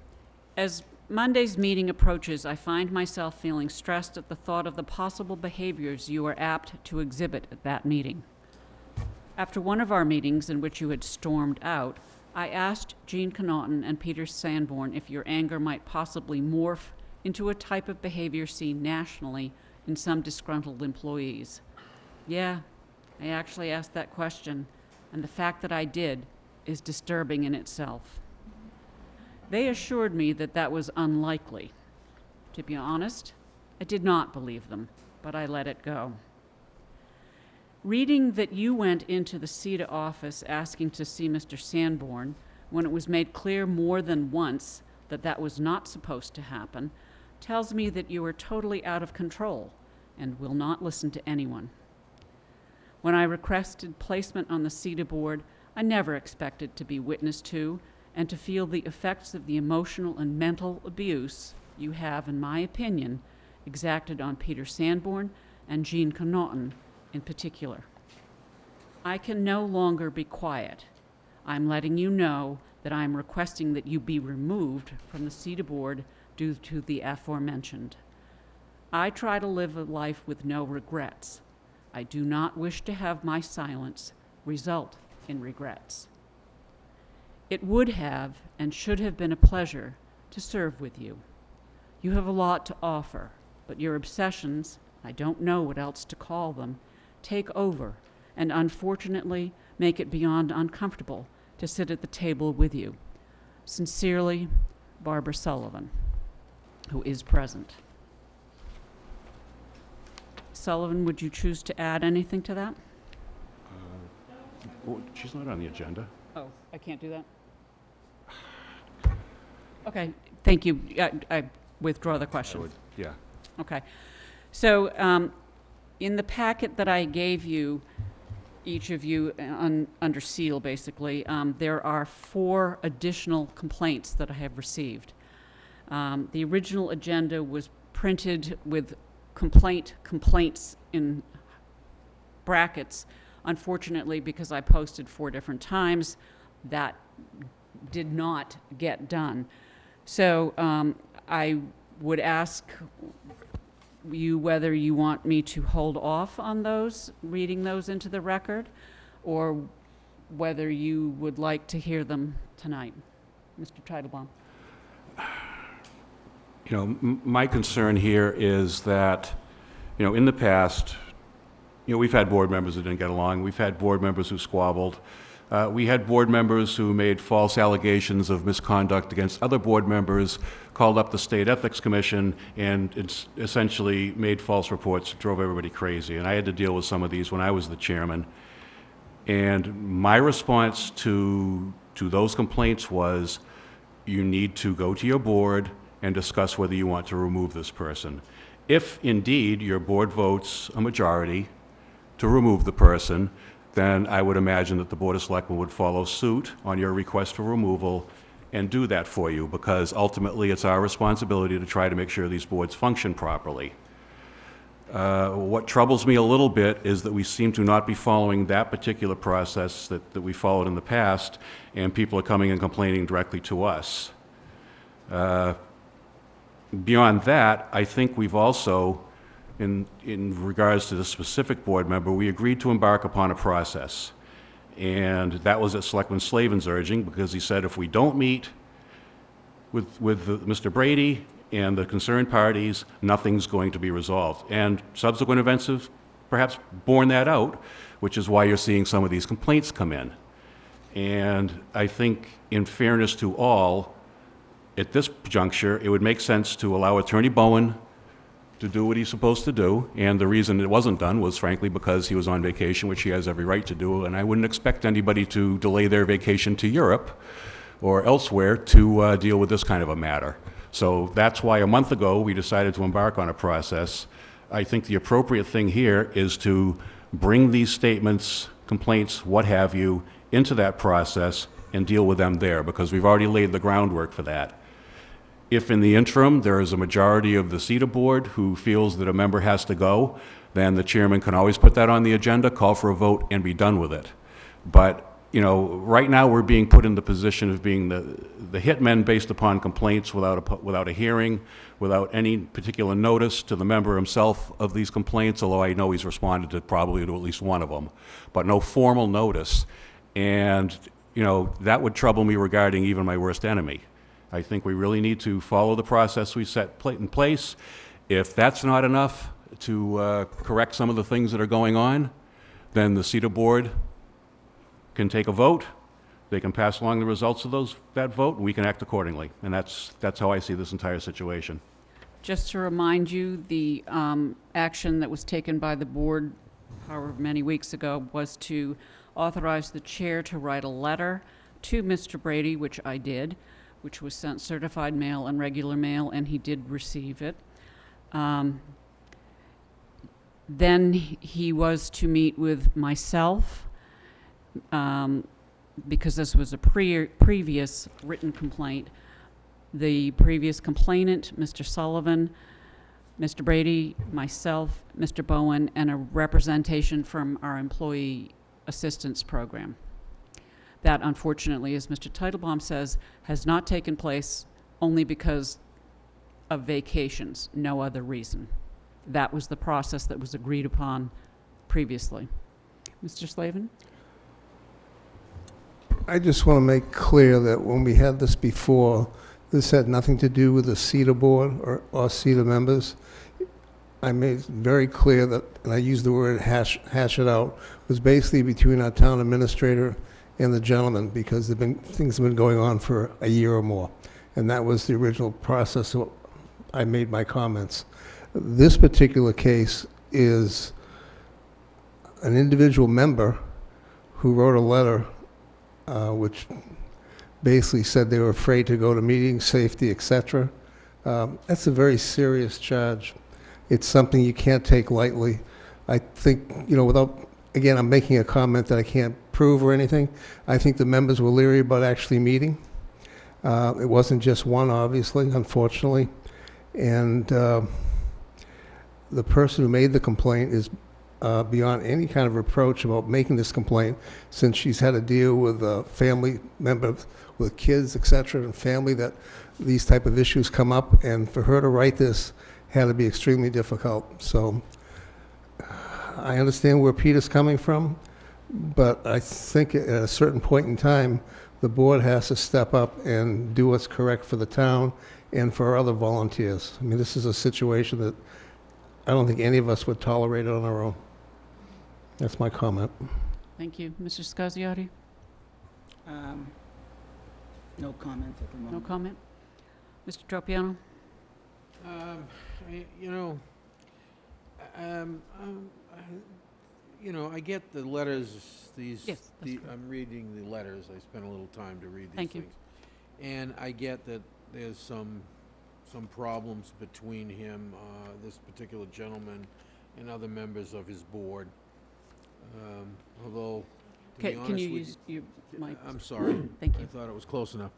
As Monday's meeting approaches, I find myself feeling stressed at the thought of the possible behaviors you are apt to exhibit at that meeting. After one of our meetings in which you had stormed out, I asked Jean Connaughton and Peter Sanborn if your anger might possibly morph into a type of behavior seen nationally in some disgruntled employees. Yeah, I actually asked that question, and the fact that I did is disturbing in itself. They assured me that that was unlikely. To be honest, I did not believe them, but I let it go. Reading that you went into the CETA office asking to see Mr. Sanborn, when it was made clear more than once that that was not supposed to happen, tells me that you are totally out of control and will not listen to anyone. When I requested placement on the CETA board, I never expected to be witness to and to feel the effects of the emotional and mental abuse you have, in my opinion, exacted on Peter Sanborn and Jean Connaughton in particular. I can no longer be quiet. I'm letting you know that I'm requesting that you be removed from the CETA board due to the aforementioned. I try to live a life with no regrets. I do not wish to have my silence result in regrets. It would have and should have been a pleasure to serve with you. You have a lot to offer, but your obsessions, I don't know what else to call them, take over and unfortunately make it beyond uncomfortable to sit at the table with you. Sincerely, Barbara Sullivan. who is present. Sullivan, would you choose to add anything to that? Well, she's not on the agenda. Oh, I can't do that? Okay, thank you. I withdraw the I question. would, yeah. Okay. So, in the packet that I gave you, each of you under seal, basically, there are 4 additional complaints that I have received. The original agenda was printed with complaints in brackets. Unfortunately, because I posted 4 different times, that did not get done. So I would ask you whether you want me to hold off on those, reading those into the record, or whether you would like to hear them tonight. Mr. Titlebaum. You know, my concern here is that, you know, in the past, you know, we've had board members who didn't get along. We've had board members who squabbled. We had board members who made false allegations of misconduct against other board members, called up the State Ethics Commission, and it's essentially made false reports, drove everybody crazy. And I had to deal with some of these when I was the chairman. And my response to those complaints was, you need to go to your board and discuss whether you want to remove this person. If indeed your board votes a majority to remove the person, then I would imagine that the Board of Selectmen would follow suit on your request for removal and do that for you, because ultimately it's our responsibility to try to make sure these boards function properly. What troubles me a little bit is that we seem to not be following that particular process that we followed in the past, and people are coming and complaining directly to us. Beyond that, I think we've also, in regards to the specific board member, we agreed to embark upon a process. And that was at Selectman Slavin's urging, because he said if we don't meet with Mr. Brady and the concerned parties, nothing's going to be resolved. And subsequent events have perhaps borne that out, which is why you're seeing some of these complaints come in. And I think, in fairness to all, at this juncture, it would make sense to allow Attorney Bowen to do what he's supposed to do, and the reason it wasn't done was frankly because he was on vacation, which he has every right to do, and I wouldn't expect anybody to delay their vacation to Europe or elsewhere to deal with this kind of a matter. So that's why a month ago we decided to embark on a process. I think the appropriate thing here is to bring these statements, complaints, what have you, into that process and deal with them there, because we've already laid the groundwork for that. If in the interim there is a majority of the CETA board who feels that a member has to go, then the chairman can always put that on the agenda, call for a vote, and be done with it. But, you know, right now we're being put in the position of being the hitmen based upon complaints without a hearing, without any particular notice to the member himself of these complaints, although I know he's responded to probably to at least one of them, but no formal notice. And, you know, that would trouble me regarding even my worst enemy. I think we really need to follow the process we set in place. If that's not enough to correct some of the things that are going on, then the CETA board can take a vote. They can pass along the results of that vote, and we can act accordingly. And that's how I see this entire situation. Just to remind you, the action that was taken by the board however many weeks ago was to authorize the chair to write a letter to Mr. Brady, which I did, which was sent certified mail and regular mail, and he did receive it. Then he was to meet with myself, because this was a previous written complaint. The previous complainant, Mr. Sullivan, Mr. Brady, myself, Mr. Bowen, and a representation from our employee assistance program. That, unfortunately, as Mr. Titlebaum says, has not taken place only because of vacations, no other reason. That was the process that was agreed upon previously. Mr. Slavin? I just want to make clear that when we had this before, this had nothing to do with the CETA board or CETA members. I made very clear that, and I used the word hash it out, was basically between our town administrator and the gentleman, because things have been going on for a year or more. And that was the original process. So I made my comments. This particular case is an individual member who wrote a letter which basically said they were afraid to go to meetings, safety, etc. That's a very serious charge. It's something you can't take lightly. I think, without, again, I'm making a comment that I can't prove or anything. I think the members were leery about actually meeting. It wasn't just one, obviously, unfortunately. And the person who made the complaint is beyond any kind of reproach about making this complaint, since she's had to deal with family members with kids, etc., and family, that these type of issues come up, and for her to write this had to be extremely difficult. So I understand where Peter's coming from, but I think at a certain point in time, the board has to step up and do what's correct for the town and for our other volunteers. I mean, this is a situation that I don't think any of us would tolerate it on our own. That's my comment. Thank you. Mr. Scasiotti? No comment at the No moment. comment? Mr. Tropiano? I get the letters, Yes, that's correct. I'm reading the letters, I spent a little time to read these Thank you. things. And I get that there's some problems between him, this particular gentleman, and other members of his board. Although, to be honest Can you with use your mic? I'm sorry. Thank you. I thought it was close enough.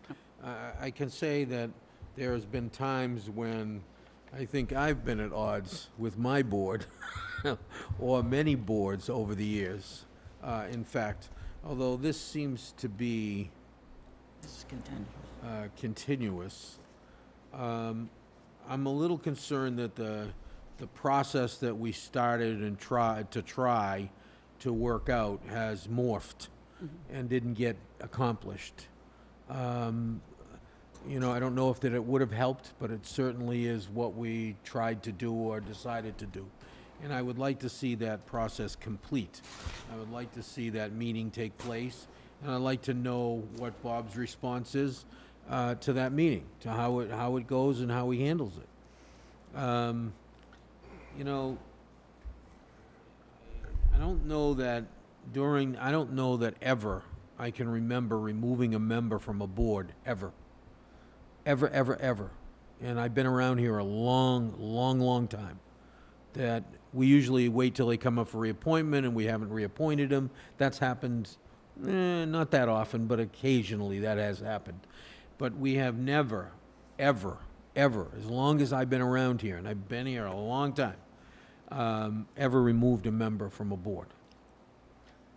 I can say that there has been times when I think I've been at odds with my board, or many boards over the years. In fact, although this seems to be This is continuous. continuous, I'm a little concerned that the process that we started and tried to work out has morphed and didn't get accomplished. I don't know if that it would have helped, but it certainly is what we tried to do or decided to do. And I would like to see that process complete. I would like to see that meeting take place, and I'd like to know what Bob's response is to that meeting, to how it goes and how he handles it. I don't know that ever I can remember removing a member from a board, ever. Ever, ever, ever. And I've been around here a long, long, long time. That we usually wait till they come up for reappointment, and we haven't reappointed them. That's happened, not that often, but occasionally that has happened. But we have never, ever, ever, as long as I've been around here, and I've been here a long time, ever removed a member from a board.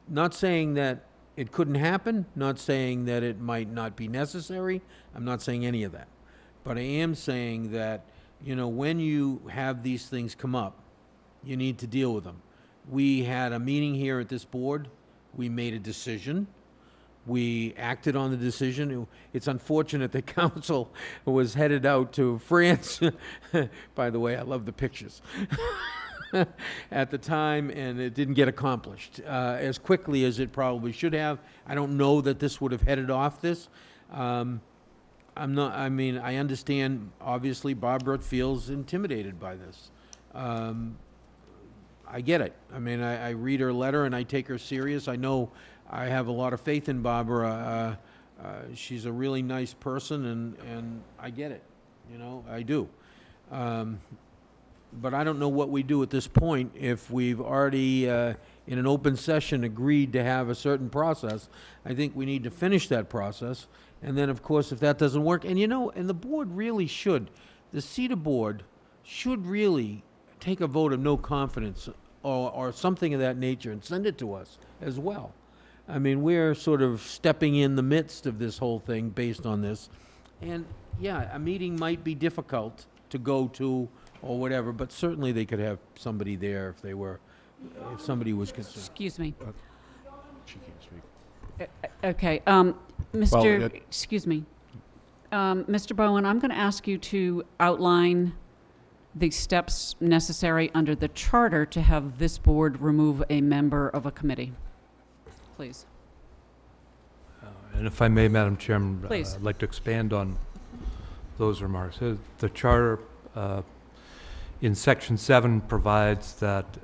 Not saying that it couldn't happen, not saying that it might not be necessary. I'm not saying any of that. But I am saying that, when you have these things come up, you need to deal with them. We had a meeting here at this board. We made a decision. We acted on the decision. It's unfortunate that council was headed out to France. By the way, I love the pictures. At the time, and it didn't get accomplished as quickly as it probably should have. I don't know that this would have headed off this. I understand, obviously, Barbara feels intimidated by this. I get it. I read her letter and I take her serious. I know I have a lot of faith in Barbara. She's a really nice person, and I get it. I do. But I don't know what we do at this point if we've already, in an open session, agreed to have a certain process. I think we need to finish that process. And then, of course, if that doesn't work, and the board really should, the CETA board should really take a vote of no confidence or something of that nature and send it to us as well. We're sort of stepping in the midst of this whole thing based on this. And, yeah, a meeting might be difficult to go to or whatever, but certainly they could have somebody there if somebody was concerned. Excuse me. She can't speak. Okay, excuse me. Mr. Bowen, I'm going to ask you to outline the steps necessary under the charter to have this board remove a member of a committee. Please. And if I may, Madam Chairman, Please. I'd like to expand on those remarks. The charter in Section 7 provides that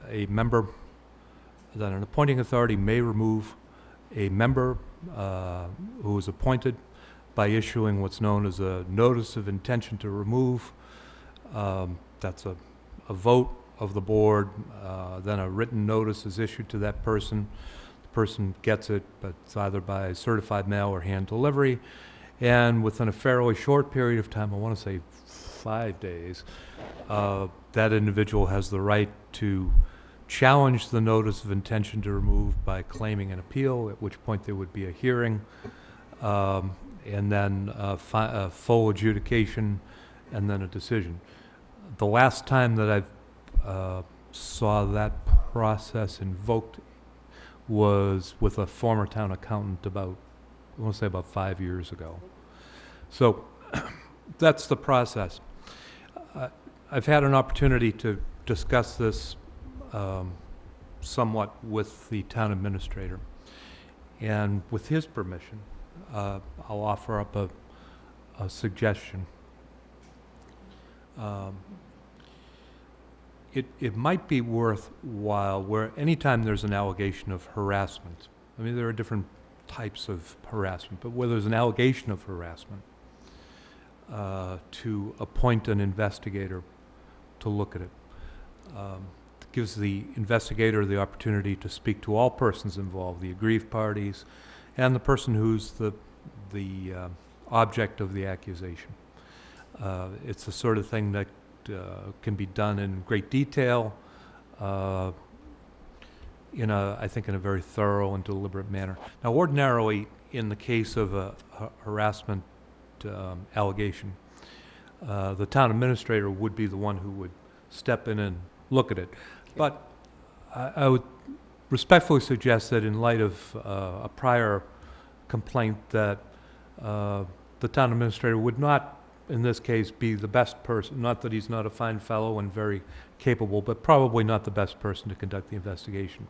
that an appointing authority may remove a member who is appointed by issuing what's known as a notice of intention to remove. That's a vote of the board, then a written notice is issued to that person. The person gets it, but it's either by certified mail or hand delivery. And within a fairly short period of time, I want to say 5 days, that individual has the right to challenge the notice of intention to remove by claiming an appeal, at which point there would be a hearing, and then a full adjudication, and then a decision. The last time that I saw that process invoked was with a former town accountant about 5 years ago. So that's the process. I've had an opportunity to discuss this somewhat with the town administrator, and with his permission, I'll offer up a suggestion. It might be worthwhile where anytime there's an allegation of harassment, I mean, there are different types of harassment, but where there's an allegation of harassment, to appoint an investigator to look at it. It gives the investigator the opportunity to speak to all persons involved, the aggrieved parties, and the person who's the object of the accusation. It's the sort of thing that can be done in great detail, I think in a very thorough and deliberate manner. Now, ordinarily, in the case of a harassment allegation, the town administrator would be the one who would step in and look at it. But I would respectfully suggest that in light of a prior complaint that the town administrator would not, in this case, be the best person, not that he's not a fine fellow and very capable, but probably not the best person to conduct the investigation.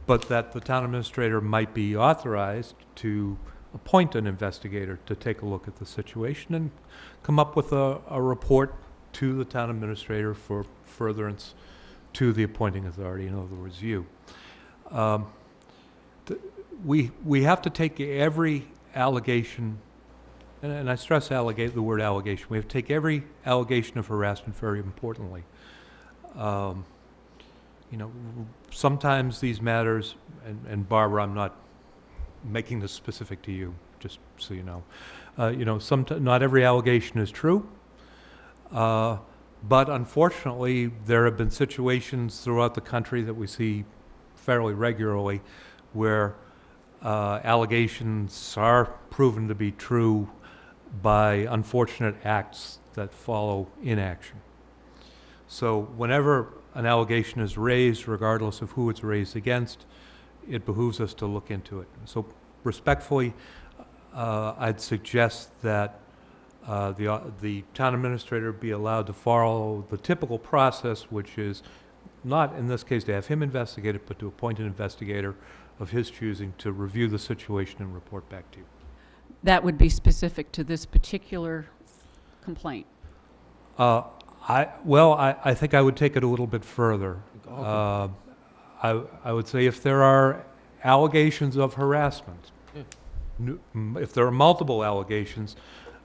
But that the town administrator might be authorized to appoint an investigator to take a look at the situation and come up with a report to the town administrator for furtherance to the appointing authority, in other words, you. We have to take every allegation, and I stress the word allegation. We have to take every allegation of harassment very importantly. Sometimes these matters, and Barbara, I'm not making this specific to you, just so you know. Not every allegation is true, but unfortunately, there have been situations throughout the country that we see fairly regularly where allegations are proven to be true by unfortunate acts that follow inaction. So whenever an allegation is raised, regardless of who it's raised against, it behooves us to look into it. So respectfully, I'd suggest that the town administrator be allowed to follow the typical process, which is not, in this case, to have him investigate it, but to appoint an investigator of his choosing to review the situation and report back to you. That would be specific to this particular complaint. I think I would take it a little bit further. Okay. I would say if there are allegations of harassment, if there are multiple allegations,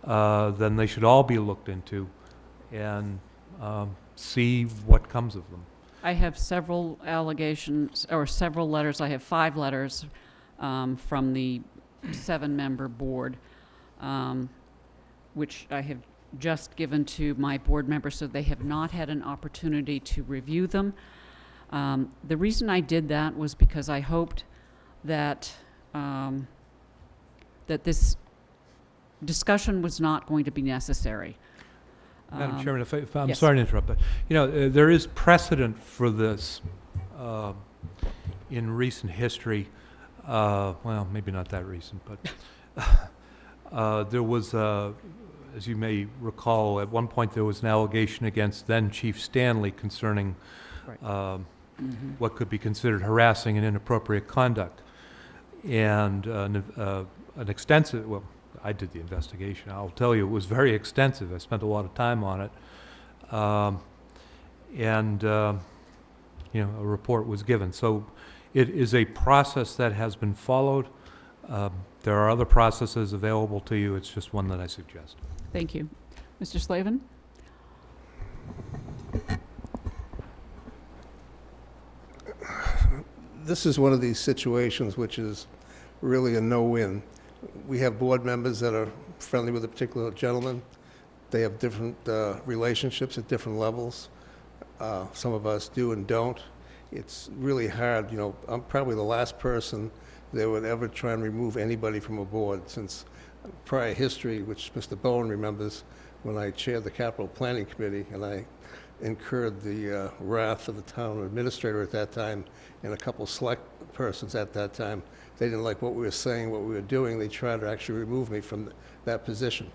then they should all be looked into and see what comes of them. I have several allegations, or several letters. I have 5 letters from the 7-member board, which I have just given to my board members, so they have not had an opportunity to review them. The reason I did that was because I hoped that that this discussion was not going to be necessary. Madam Chairman, if I'm yes. sorry to interrupt, but there is precedent for this in recent history. Well, maybe not that recent, but there was, as you may recall, at one point there was an allegation against then Chief Stanley concerning what could be considered harassing and inappropriate conduct. And an extensive, well, I did the investigation. I'll tell you, it was very extensive. I spent a lot of time on it. and you know, a report was given. So it is a process that has been followed. There are other processes available to you. It's just one that I suggest. Thank you. Mr. Slavin? This is one of these situations which is really a no-win. We have board members that are friendly with a particular gentleman. They have different relationships at different levels. Some of us do and don't. It's really hard, you know, I'm probably the last person that would ever try and remove anybody from a board since prior history, which Mr. Bowen remembers, when I chaired the Capital Planning Committee and I incurred the wrath of the town administrator at that time and a couple select persons at that time. They didn't like what we were saying, what we were doing. They tried to actually remove me from that position.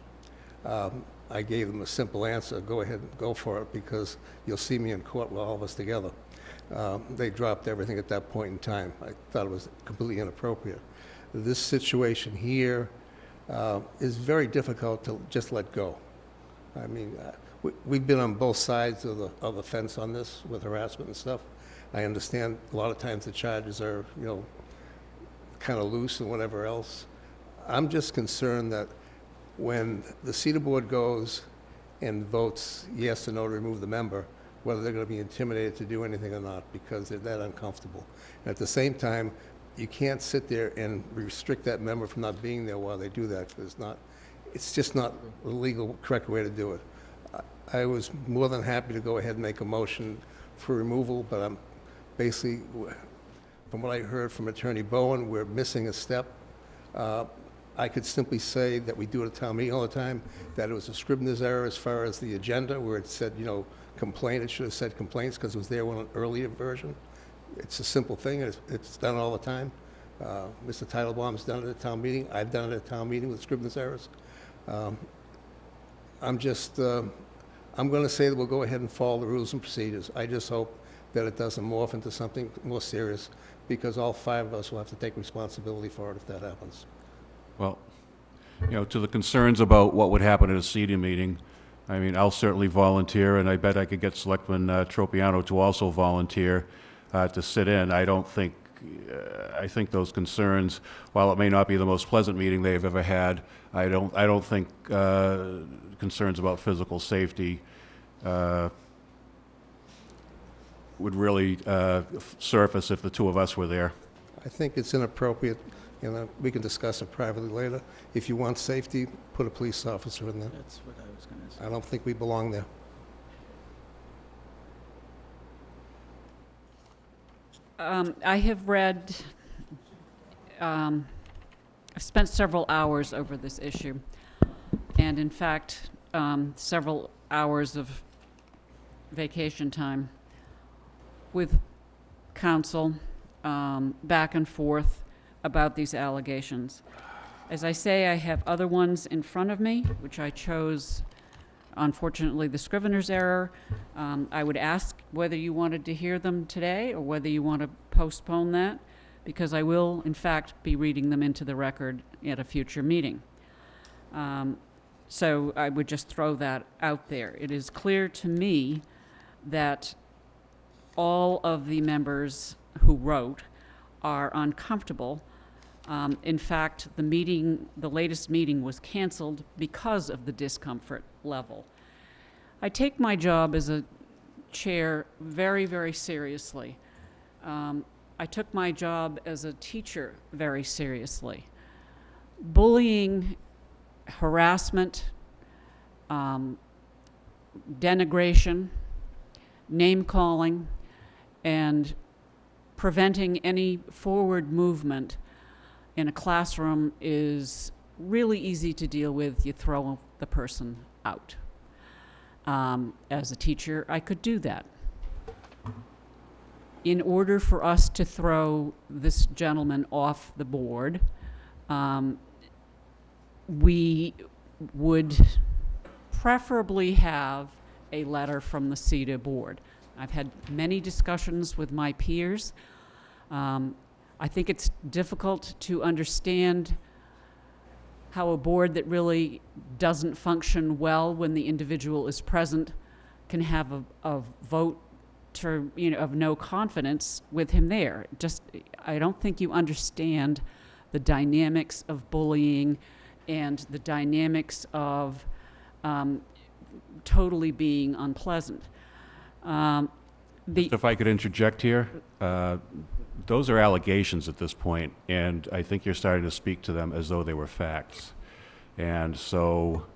I gave them a simple answer: go ahead and go for it, because you'll see me in court with all of us together. They dropped everything at that point in time. I thought it was completely inappropriate. This situation here is very difficult to just let go. I mean, we've been on both sides of the fence on this with harassment and stuff. I understand a lot of times the charges are, you know, kind of loose and whatever else. I'm just concerned that when the CETA board goes and votes yes or no to remove the member, whether they're going to be intimidated to do anything or not, because they're that uncomfortable. And at the same time, you can't sit there and restrict that member from not being there while they do that, because it's just not the legal, correct way to do it. I was more than happy to go ahead and make a motion for removal, but I'm basically, from what I heard from Attorney Bowen, we're missing a step. I could simply say that we do it at town meeting all the time, that it was a Scribner's error as far as the agenda, where it said, you know, complaint. It should have said complaints because it was there on an earlier version. It's a simple thing. It's done all the time. Mr. Teitelbaum's done it at town meeting. I've done it at town meeting with Scribner's errors. I'm going to say that we'll go ahead and follow the rules and procedures. I just hope that it doesn't morph into something more serious, because all 5 of us will have to take responsibility for it if that happens. Well, you know, to the concerns about what would happen at a CETA meeting, I mean, I'll certainly volunteer, and I bet I could get Selectman Tropiano to also volunteer to sit in. I think those concerns, while it may not be the most pleasant meeting they've ever had, I don't think concerns about physical safety would really surface if the 2 of us were there. I think it's inappropriate. You know, we can discuss it privately later. If you want safety, put a police officer in there. That's what I was going to say. I don't think we belong there. I have read, I've spent several hours over this issue, and in fact, several hours of vacation time with counsel, back and forth about these allegations. As I say, I have other ones in front of me, which I chose, unfortunately, the Scrivener's error. I would ask whether you wanted to hear them today or whether you want to postpone that, because I will, in fact, be reading them into the record at a future meeting. So I would just throw that out there. It is clear to me that all of the members who wrote are uncomfortable. In fact, the latest meeting was canceled because of the discomfort level. I take my job as a chair very, very seriously. I took my job as a teacher very seriously. Bullying, harassment, denigration, name-calling, and preventing any forward movement in a classroom is really easy to deal with. You throw the person out. As a teacher, I could do that. In order for us to throw this gentleman off the board, we would preferably have a letter from the CETA board. I've had many discussions with my peers. I think it's difficult to understand how a board that really doesn't function well when the individual is present can have a vote to, of no confidence with him there. Just, I don't think you understand the dynamics of bullying and the dynamics of totally being unpleasant. If I could interject here, those are allegations at this point, and I think you're starting to speak to them as though they were facts. And so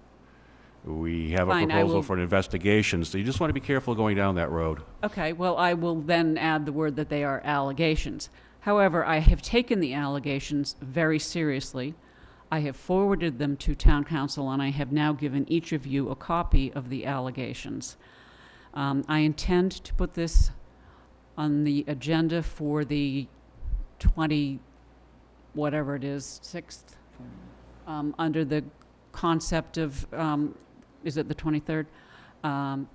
we have Fine, a I proposal will- for an investigation, so you just want to be careful going down that road. Okay, well, I will then add the word that they are allegations. However, I have taken the allegations very seriously. I have forwarded them to town council, and I have now given each of you a copy of the allegations. I intend to put this on the agenda for the 20, whatever it is, 6th, under the concept of, is it the 23rd? To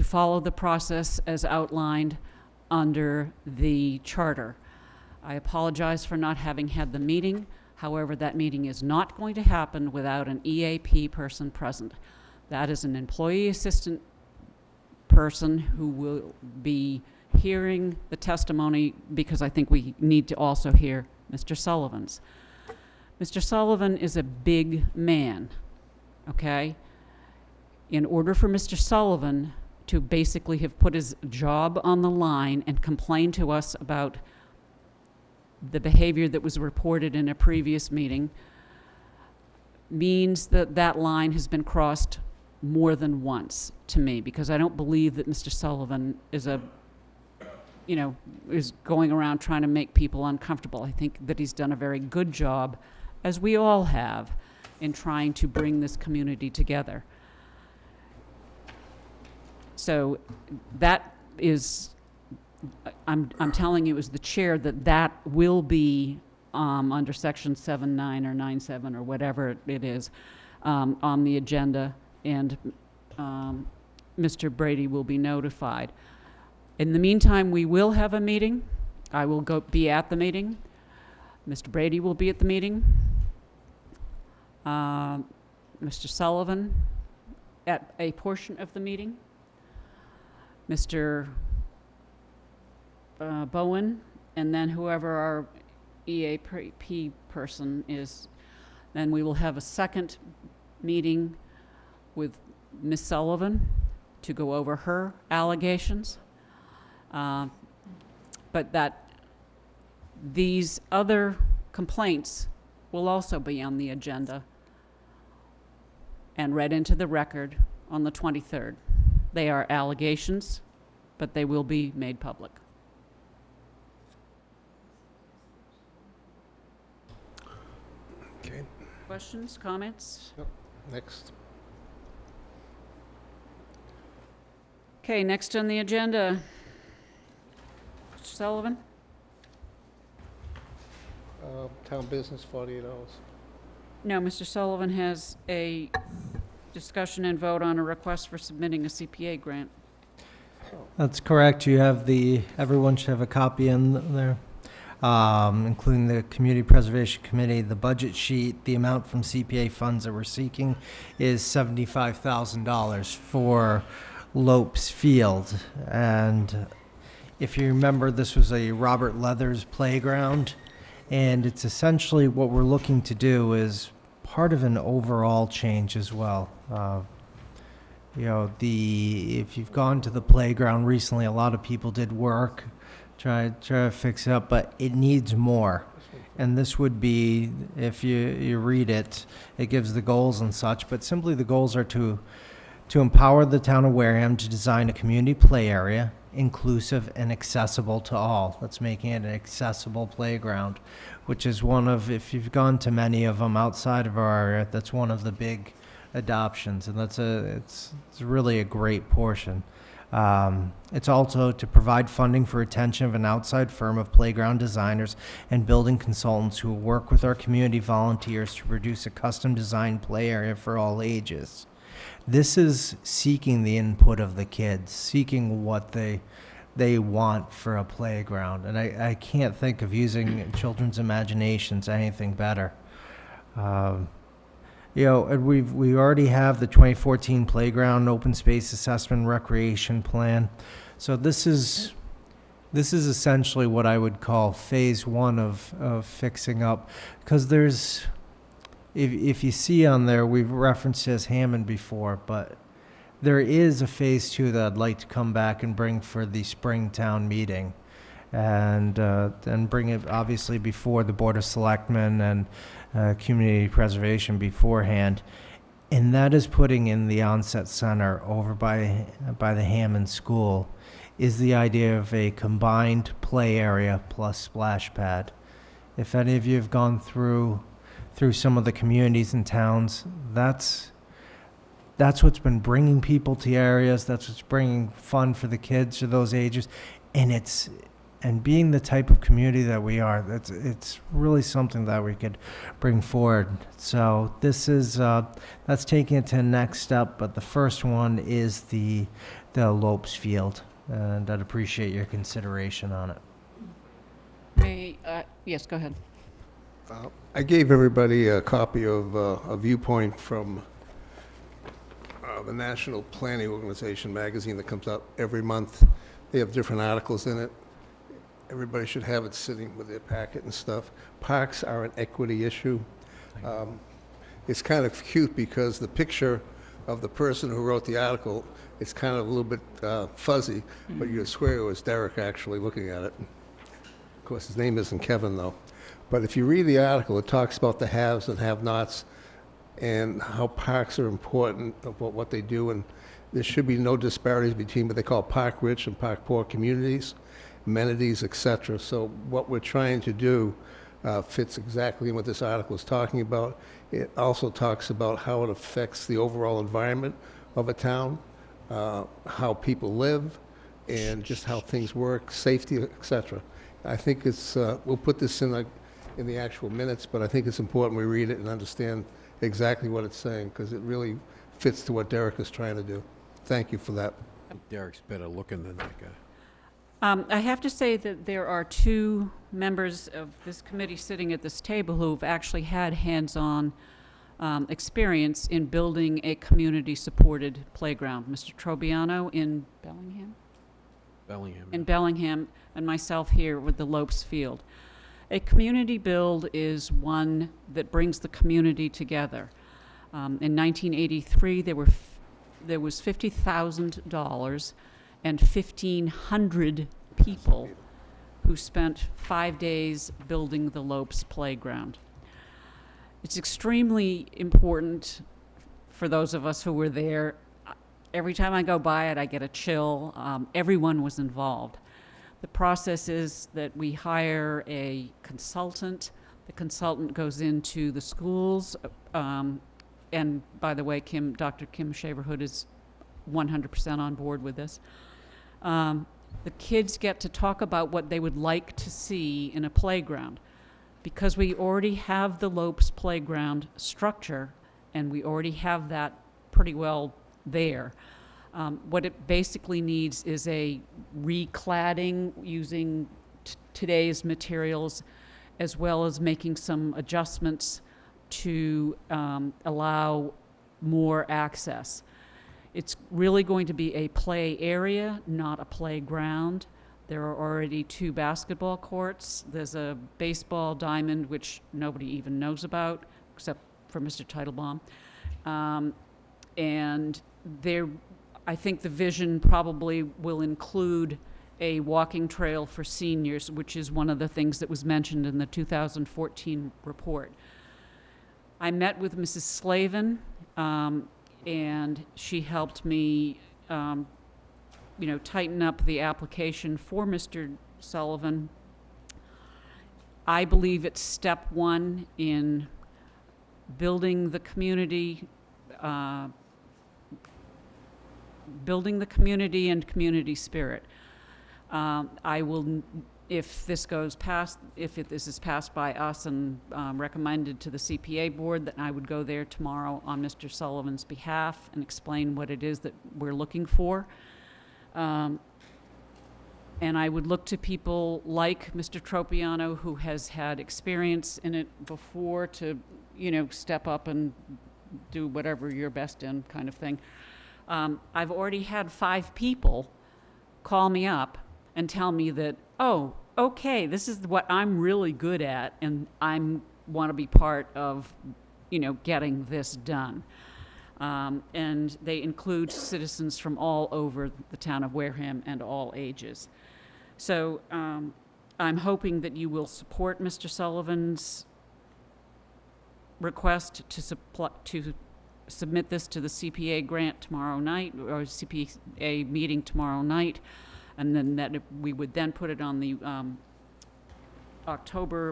follow the process as outlined under the charter. I apologize for not having had the meeting. However, that meeting is not going to happen without an EAP person present. That is an employee assistant person who will be hearing the testimony, because I think we need to also hear Mr. Sullivan's. Mr. Sullivan is a big man, okay? In order for Mr. Sullivan to basically have put his job on the line and complain to us about the behavior that was reported in a previous meeting, means that that line has been crossed more than once to me, because I don't believe that Mr. Sullivan is is going around trying to make people uncomfortable. I think that he's done a very good job, as we all have, in trying to bring this community together. So that is, I'm telling you as the chair that will be under section 7.9 or 9.7 or whatever it is on the agenda, and Mr. Brady will be notified. In the meantime, we will have a meeting. I will be at the meeting. Mr. Brady will be at the meeting. Mr. Sullivan at a portion of the meeting. Mr. Bowen, and then whoever our EAP person is. Then we will have a second meeting with Ms. Sullivan to go over her allegations. But that these other complaints will also be on the agenda and read into the record on the 23rd. They are allegations, but they will be made public. Okay, Questions, comments? next. Okay, next on the agenda. Mr. Sullivan? Town business, 48 hours. No, Mr. Sullivan has a discussion and vote on a request for submitting a CPA grant. That's correct. You have everyone should have a copy in there, including the Community Preservation Committee, the budget sheet. The amount from CPA funds that we're seeking is $75,000 for Lopes Field. And if you remember, this was a Robert Leathers playground, and it's essentially what we're looking to do is part of an overall change as well. If you've gone to the playground recently, a lot of people did work, try to fix it up, but it needs more. And this would be, if you read it, it gives the goals and such, but simply the goals are to empower the town of Wareham to design a community play area, inclusive and accessible to all. That's making it an accessible playground, which is one of, if you've gone to many of them outside of our area, that's one of the big adoptions, and it's really a great portion. It's also to provide funding for attention of an outside firm of playground designers and building consultants who will work with our community volunteers to produce a custom designed play area for all ages. This is seeking the input of the kids, seeking what they want for a playground. And I can't think of using children's imaginations anything better. You know, and we already have the 2014 playground, open space assessment, recreation plan. So this is essentially what I would call phase one of fixing up, because there's, if you see on there, we've referenced as Hammond before, but there is a phase two that I'd like to come back and bring for the spring town meeting, and bring it obviously before the Board of Selectmen and Community Preservation beforehand. And that is putting in the Onset Center over by the Hammond School, is the idea of a combined play area plus splash pad. If any of you have gone through some of the communities and towns, that's what's been bringing people to areas, that's what's bringing fun for the kids of those ages, and being the type of community that we are, it's really something that we could bring forward. So this is that's taking it to the next step, but the first one is the Lopes Field, and I'd appreciate your consideration on it. Yes, go ahead. I gave everybody a copy of a viewpoint from the National Planning Organization magazine that comes out every month. They have different articles in it. Everybody should have it sitting with their packet and stuff. Parks are an equity issue. It's kind of cute because the picture of the person who wrote the article, it's kind of a little bit fuzzy, but you'd swear it was Derek actually looking at it. Of course, his name isn't Kevin, though. But if you read the article, it talks about the haves and have-nots and how parks are important about what they do, and there should be no disparities between what they call park-rich and park-poor communities, amenities, etc. So what we're trying to do fits exactly in what this article is talking about. It also talks about how it affects the overall environment of a town, how people live, and just how things work, safety, etc. I think it's, we'll put this in the actual minutes, but I think it's important we read it and understand exactly what it's saying, because it really fits to what Derek is trying to do. Thank you for that. Derek's better looking than that guy. I have to say that there are two members of this committee sitting at this table who've actually had hands-on experience in building a community-supported playground. Mr. Trobiano in Bellingham? In Bellingham, and myself here with the Lopes Field. A community build is one that brings the community together. In 1983, there was $50,000 and 1,500 people who spent 5 days building the Lopes Playground. It's extremely important for those of us who were there. Every time I go by it, I get a chill. Everyone was involved. The process is that we hire a consultant. The consultant goes into the schools. And by the way, Dr. Kim Shaverhood is 100% on board with this. The kids get to talk about what they would like to see in a playground. Because we already have the Lopes Playground structure, and we already have that pretty well there. What it basically needs is a recladding using today's materials, as well as making some adjustments to allow more access. It's really going to be a play area, not a playground. There are already 2 basketball courts. There's a baseball diamond, which nobody even knows about, except for Mr. Teitelbaum. And I think the vision probably will include a walking trail for seniors, which is one of the things that was mentioned in the 2014 report. I met with Mrs. Slavin, and she helped me, tighten up the application for Mr. Sullivan. I believe it's step 1 in building the community and community spirit. I will, if this is passed by us and recommended to the CPA board, then I would go there tomorrow on Mr. Sullivan's behalf and explain what it is that we're looking for. And I would look to people like Mr. Tropiano, who has had experience in it before, to, step up and do whatever you're best in, kind of thing. I've already had 5 people call me up and tell me that, oh, okay, this is what I'm really good at, and want to be part of, getting this done. And they include citizens from all over the town of Wareham and all ages. So I'm hoping that you will support Mr. Sullivan's request to submit this to the CPA grant tomorrow night, or CPA meeting tomorrow night, and then that we would then put it on the October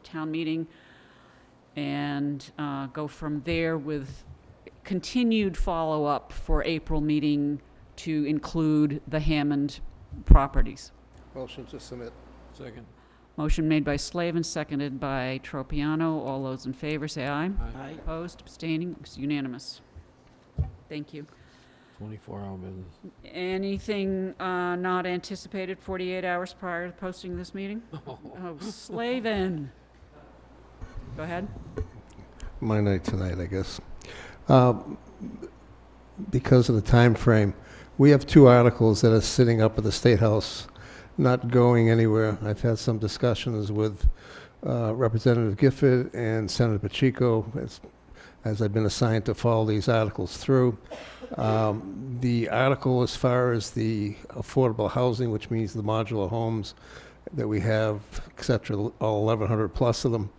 town meeting, and go from there with continued follow-up for April meeting to include the Hammond properties. Motion to submit. Second. Motion made by Slavin, seconded by Tropiano. All those in favor, say aye. Aye. Opposed, abstaining, it's unanimous. Thank you. 24-hour business. Anything not anticipated 48 hours prior to posting this meeting? Oh, Slavin. Go ahead. My night tonight, I guess. Because of the time frame, we have 2 articles that are sitting up at the State House, not going anywhere. I've had some discussions with Representative Gifford and Senator Pacheco as I've been assigned to follow these articles through. The article as far as the affordable housing, which means the modular homes that we have, et cetera, all 1,100 plus of them.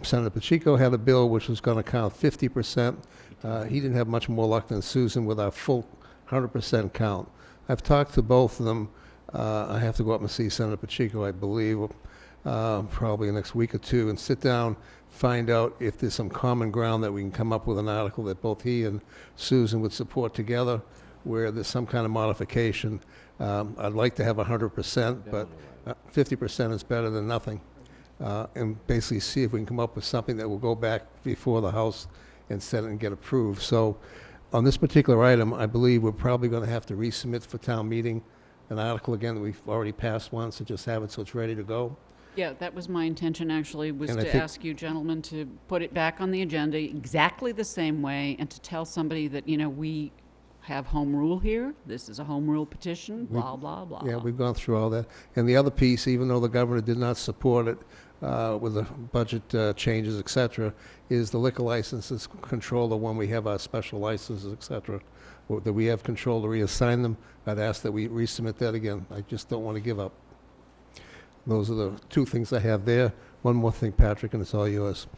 Senator Pacheco had a bill which was going to count 50%. He didn't have much more luck than Susan with our full 100% count. I've talked to both of them. I have to go up and see Senator Pacheco, I believe, probably the next week or 2, and sit down, find out if there's some common ground that we can come up with an article that both he and Susan would support together, where there's some kind of modification. I'd like to have 100%, but 50% is better than nothing. And basically see if we can come up with something that will go back before the House and Senate and get approved. So on this particular item, I believe we're probably going to have to resubmit for town meeting an article again that we've already passed once, and just have it so it's ready to go. Yeah, that was my intention, actually, was And I to think- ask you gentlemen to put it back on the agenda exactly the same way, and to tell somebody that, we have home rule here, this is a home rule petition, blah, blah, blah. Yeah, we've gone through all that. And the other piece, even though the governor did not support it with the budget changes, et cetera, is the liquor licenses control, the one we have our special licenses, et cetera, that we have control to reassign them. I'd ask that we resubmit that again. I just don't want to give up. Those are the 2 things I have there. One more thing, Patrick, and it's all yours.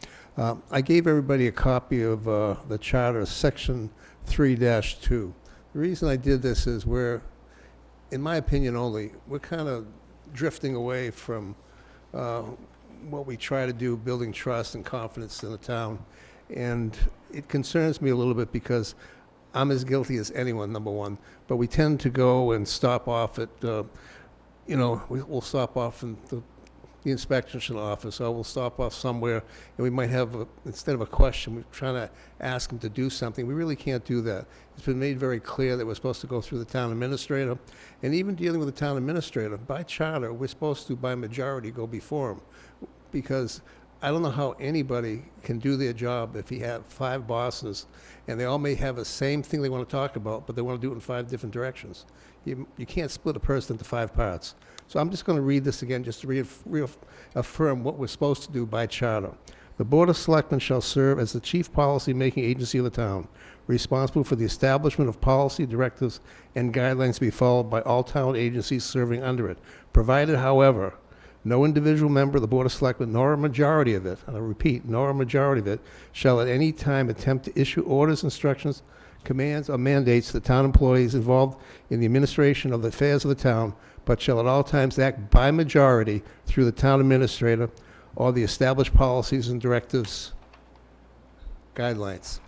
I gave everybody a copy of the charter, section 3-2. The reason I did this is in my opinion only, we're kind of drifting away from what we try to do, building trust and confidence in the town. And it concerns me a little bit because I'm as guilty as anyone, number one, but we tend to go and stop off at, we'll stop off in the inspection office, or we'll stop off somewhere, and we might have, instead of a question, we're trying to ask them to do something. We really can't do that. It's been made very clear that we're supposed to go through the town administrator, and even dealing with the town administrator, by charter, we're supposed to, by majority, go before him, because I don't know how anybody can do their job if he had 5 bosses, and they all may have the same thing they want to talk about, but they want to do it in 5 different directions. You can't split a person into 5 parts. So I'm just going to read this again, just to reaffirm what we're supposed to do by charter. The Board of Selectmen shall serve as the chief policy-making agency of the town, responsible for the establishment of policy, directives, and guidelines to be followed by all town agencies serving under it, provided, however, no individual member of the Board of Selectmen, nor a majority of it, and I repeat, nor a majority of it, shall at any time attempt to issue orders, instructions, commands, or mandates to the town employees involved in the administration of the affairs of the town, but shall at all times act by majority through the town administrator or the established policies and directives, guidelines.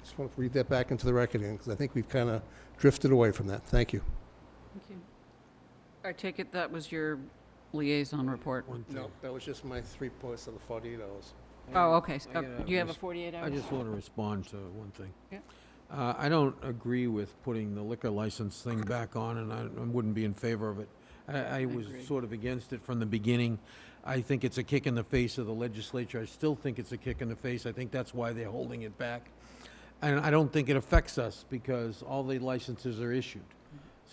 Just want to read that back into the record again, because I think we've kind of drifted away from that. Thank you. Thank you. I take it that was your liaison report? No, that was just my 3 points of the 48 hours. Oh, okay. I gotta Do you have a 48 hours? I just want to respond to one thing. Yeah. I don't agree with putting the liquor license thing back on, and I wouldn't be in favor of it. I was agree. sort of against it from the beginning. I think it's a kick in the face of the legislature. I still think it's a kick in the face. I think that's why they're holding it back. And I don't think it affects us because all the licenses are issued.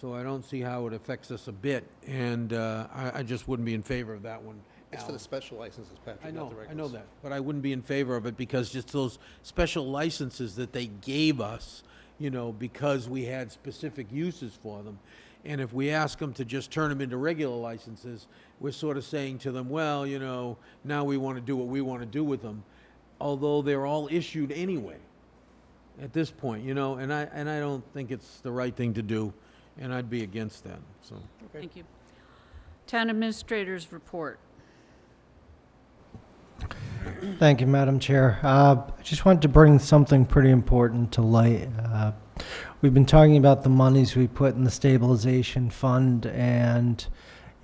So I don't see how it affects us a bit, and I just wouldn't be in favor of that one. It's for the special licenses, Patrick, I not the know regulars. that, but I wouldn't be in favor of it because just those special licenses that they gave us, you know, because we had specific uses for them. And if we ask them to just turn them into regular licenses, we're sort of saying to them, well, you know, now we want to do what we want to do with them, although they're all issued anyway at this point, you know, and I don't think it's the right thing to do, and I'd be against that, so. Thank you. Town Administrator's report. Thank you, Madam Chair. I just wanted to bring something pretty important to light. We've been talking about the monies we put in the stabilization fund, and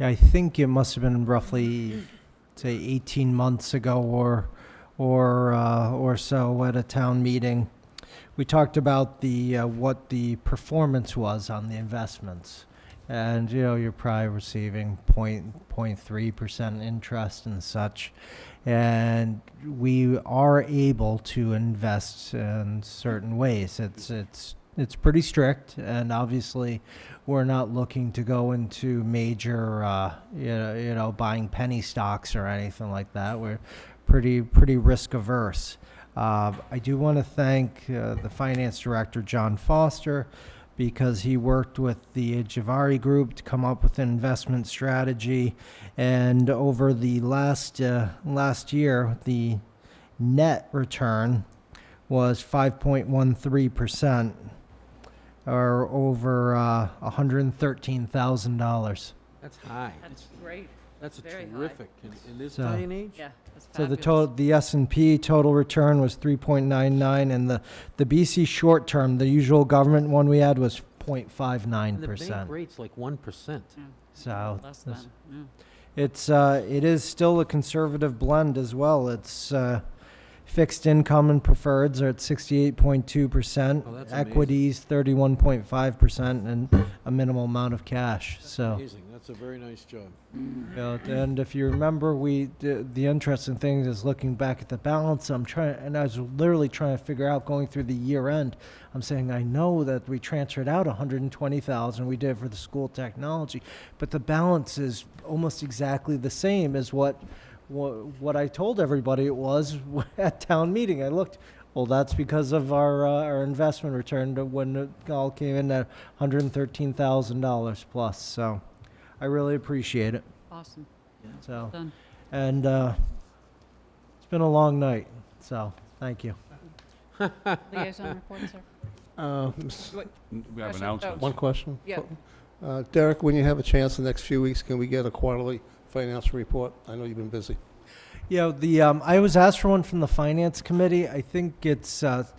I think it must have been roughly, say, 18 months ago or so at a town meeting. We talked about the what the performance was on the investments. And, you know, you're probably receiving 0.3% interest and such. And we are able to invest in certain ways. It's pretty strict, and obviously we're not looking to go into major, you know, buying penny stocks or anything like that. We're pretty risk averse. I do want to thank the finance director, John Foster, because he worked with the Javari Group to come up with an investment strategy. And over the last year, the net return was 5.13%, or over $113,000. That's high. That's great. That's Very high. terrific in this So- day and age. Yeah, that's So fabulous. the S&P total return was 3.99, and the BC short term, the usual government one we had, was And the 0.59%. bank rate's like 1%. So Less than, yeah. It is still a conservative blend as well. It's fixed income and preferreds are at 68.2%, Oh, that's amazing. equities 31.5%, and a minimal amount of cash. So. Amazing. That's a very nice job. And if you remember, the interesting thing is looking back at the balance. I was literally trying to figure out going through the year end. I'm saying I know that we transferred out 120,000. We did for the school technology, but the balance is almost exactly the same as what I told everybody it was at town meeting. I looked. Well, that's because of our investment return when it all came in at $113,000 plus. So. I really appreciate it. Awesome. So, Done. and it's been a long night. So, thank you. Liaison report, sir. We have Question? announcements. One question? Yeah. Derek, when you have a chance the next few weeks, can we get a quarterly financial report? I know you've been busy. Yeah, I was asked for one from the Finance Committee. I think it's at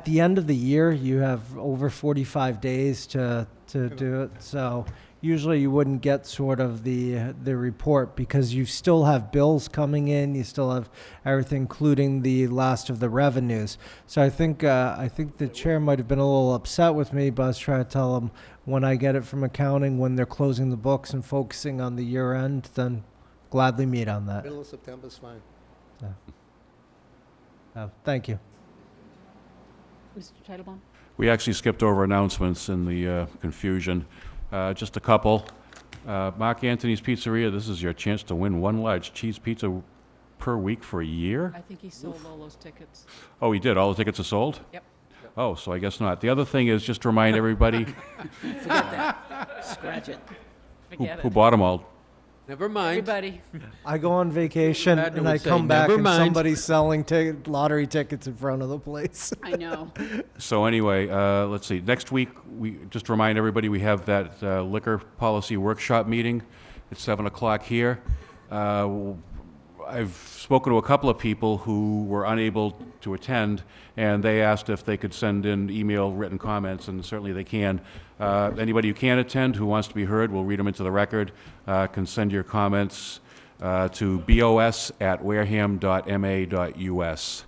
the end of the year, you have over 45 days to do it. So usually you wouldn't get sort of the report because you still have bills coming in. You still have everything, including the last of the revenues. So I think the chair might have been a little upset with me, but I was trying to tell him when I get it from accounting, when they're closing the books and focusing on the year end, then gladly meet on that. Middle of September is fine. Thank you. Mr. Titlebaum? We actually skipped over announcements in the confusion. Just a couple. Mark Anthony's Pizzeria, this is your chance to win one large cheese pizza per week for a year? I think he sold all those tickets. Oh, he did? All the tickets are sold? Yep. Oh, so I guess not. The other thing is just to remind everybody Forget that. Scratch it. Forget who it. bought them all. Never mind. Everybody. I go on vacation Radner and would I say, come back "Never and mind." somebody's selling lottery tickets in front of the place. I know. So anyway, let's see. Next week, we just remind everybody we have that liquor policy workshop meeting at 7 o'clock here. I've spoken to a couple of people who were unable to attend, and they asked if they could send in email written comments, and certainly they can. Anybody who can attend, who wants to be heard, we'll read them into the record, can send your comments to bos@wareham.ma.us.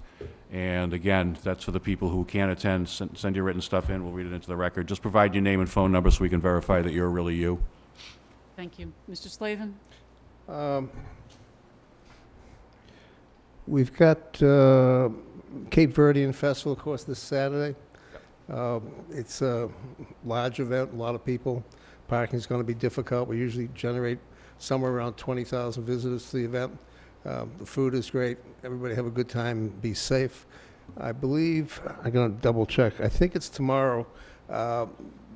And again, that's for the people who can't attend. Send your written stuff in, we'll read it into the record. Just provide your name and phone number so we can verify that you're really you. Thank you. Mr. Slavin? We've got Cape Verdean Festival, of course, this Saturday. It's a large event, a lot of people. Parking's going to be difficult. We usually generate somewhere around 20,000 visitors to the event. The food is great. Everybody have a good time. Be safe. I believe, I'm going to double check. I think it's tomorrow.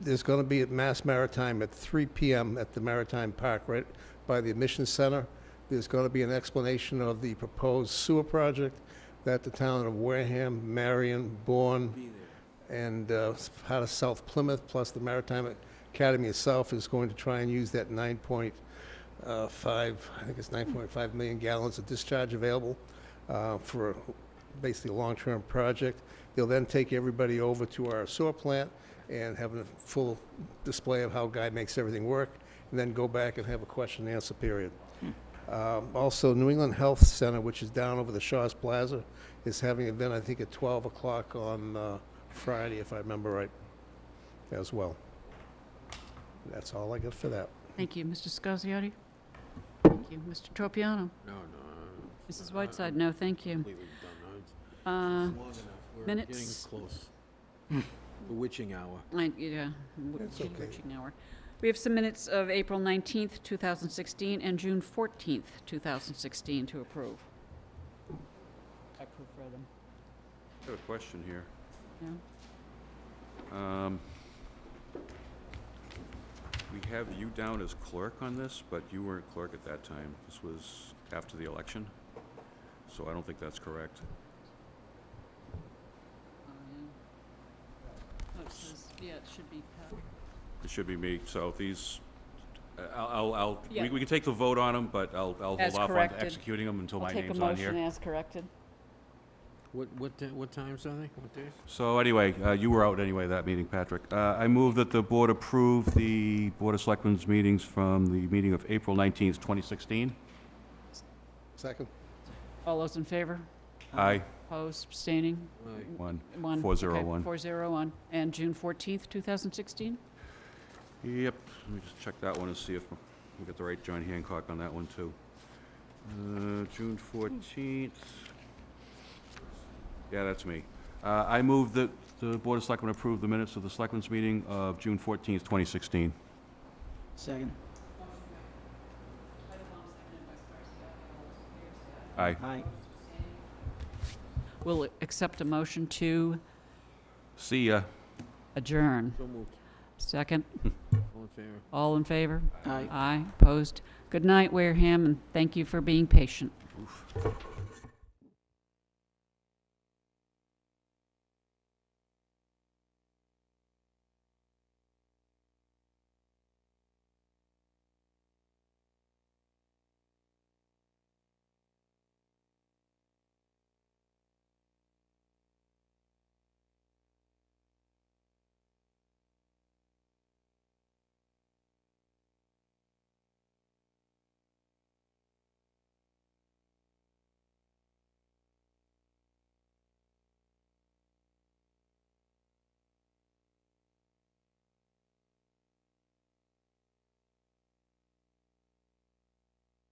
There's going to be at Mass Maritime at 3 p.m. at the Maritime Park, right by the Admissions Center. There's going to be an explanation of the proposed sewer project that the town of Wareham, Marion, Bourne, and part of South Plymouth, plus the Maritime Academy itself is going to try and use that 9.5, I think it's 9.5 million gallons of discharge available for basically a long-term project. They'll then take everybody over to our sewer plant and have a full display of how Guy makes everything work, and then go back and have a question and answer period. Also, New England Health Center, which is down over the Shaw's Plaza, is having an event, I think, at 12 o'clock on Friday, if I remember right, as well. That's all I got for that. Thank you. Mr. Scasiotti? Thank you. Mr. Tropiano? No. Mrs. Whiteside? No, thank you. Completely done. It's long enough. We're getting Minutes? close. The witching hour. Yeah, That's okay. witching hour. We have some minutes of April 19th, 2016, and June 14th, 2016 to approve. I prefer them. I have a question here. Yeah. We have you down as clerk on this, but you weren't clerk at that time. This was after the election, so I don't think that's correct. Oh, it says, yeah, it should be Pat. It should be me, so these, I'll, Yeah. we can take the vote on them, but I'll hold As off on corrected. executing them until my name's on I'll take a here. motion as corrected. What times are they? What days? So anyway, you were out anyway that meeting, Patrick. I move that the board approve the Board of Selectmen's meetings from the meeting of April 19th, 2016. Second? All those in favor? Aye. Opposed, abstaining? Aye. One. One. 401. Okay, 401. And June 14th, 2016? Yep, let me just check that one and see if we get the right John Hancock on that one, too. June 14th. Yeah, that's me. I move that the Board of Selectmen approve the minutes of the Selectmen's meeting of June 14th, 2016. Second. Aye. Aye. We'll accept a motion to See ya. adjourn. So moved. Second? All in favor? All in favor? Aye. Aye. Opposed? Good night, Wareham, and thank you for being patient. Oof.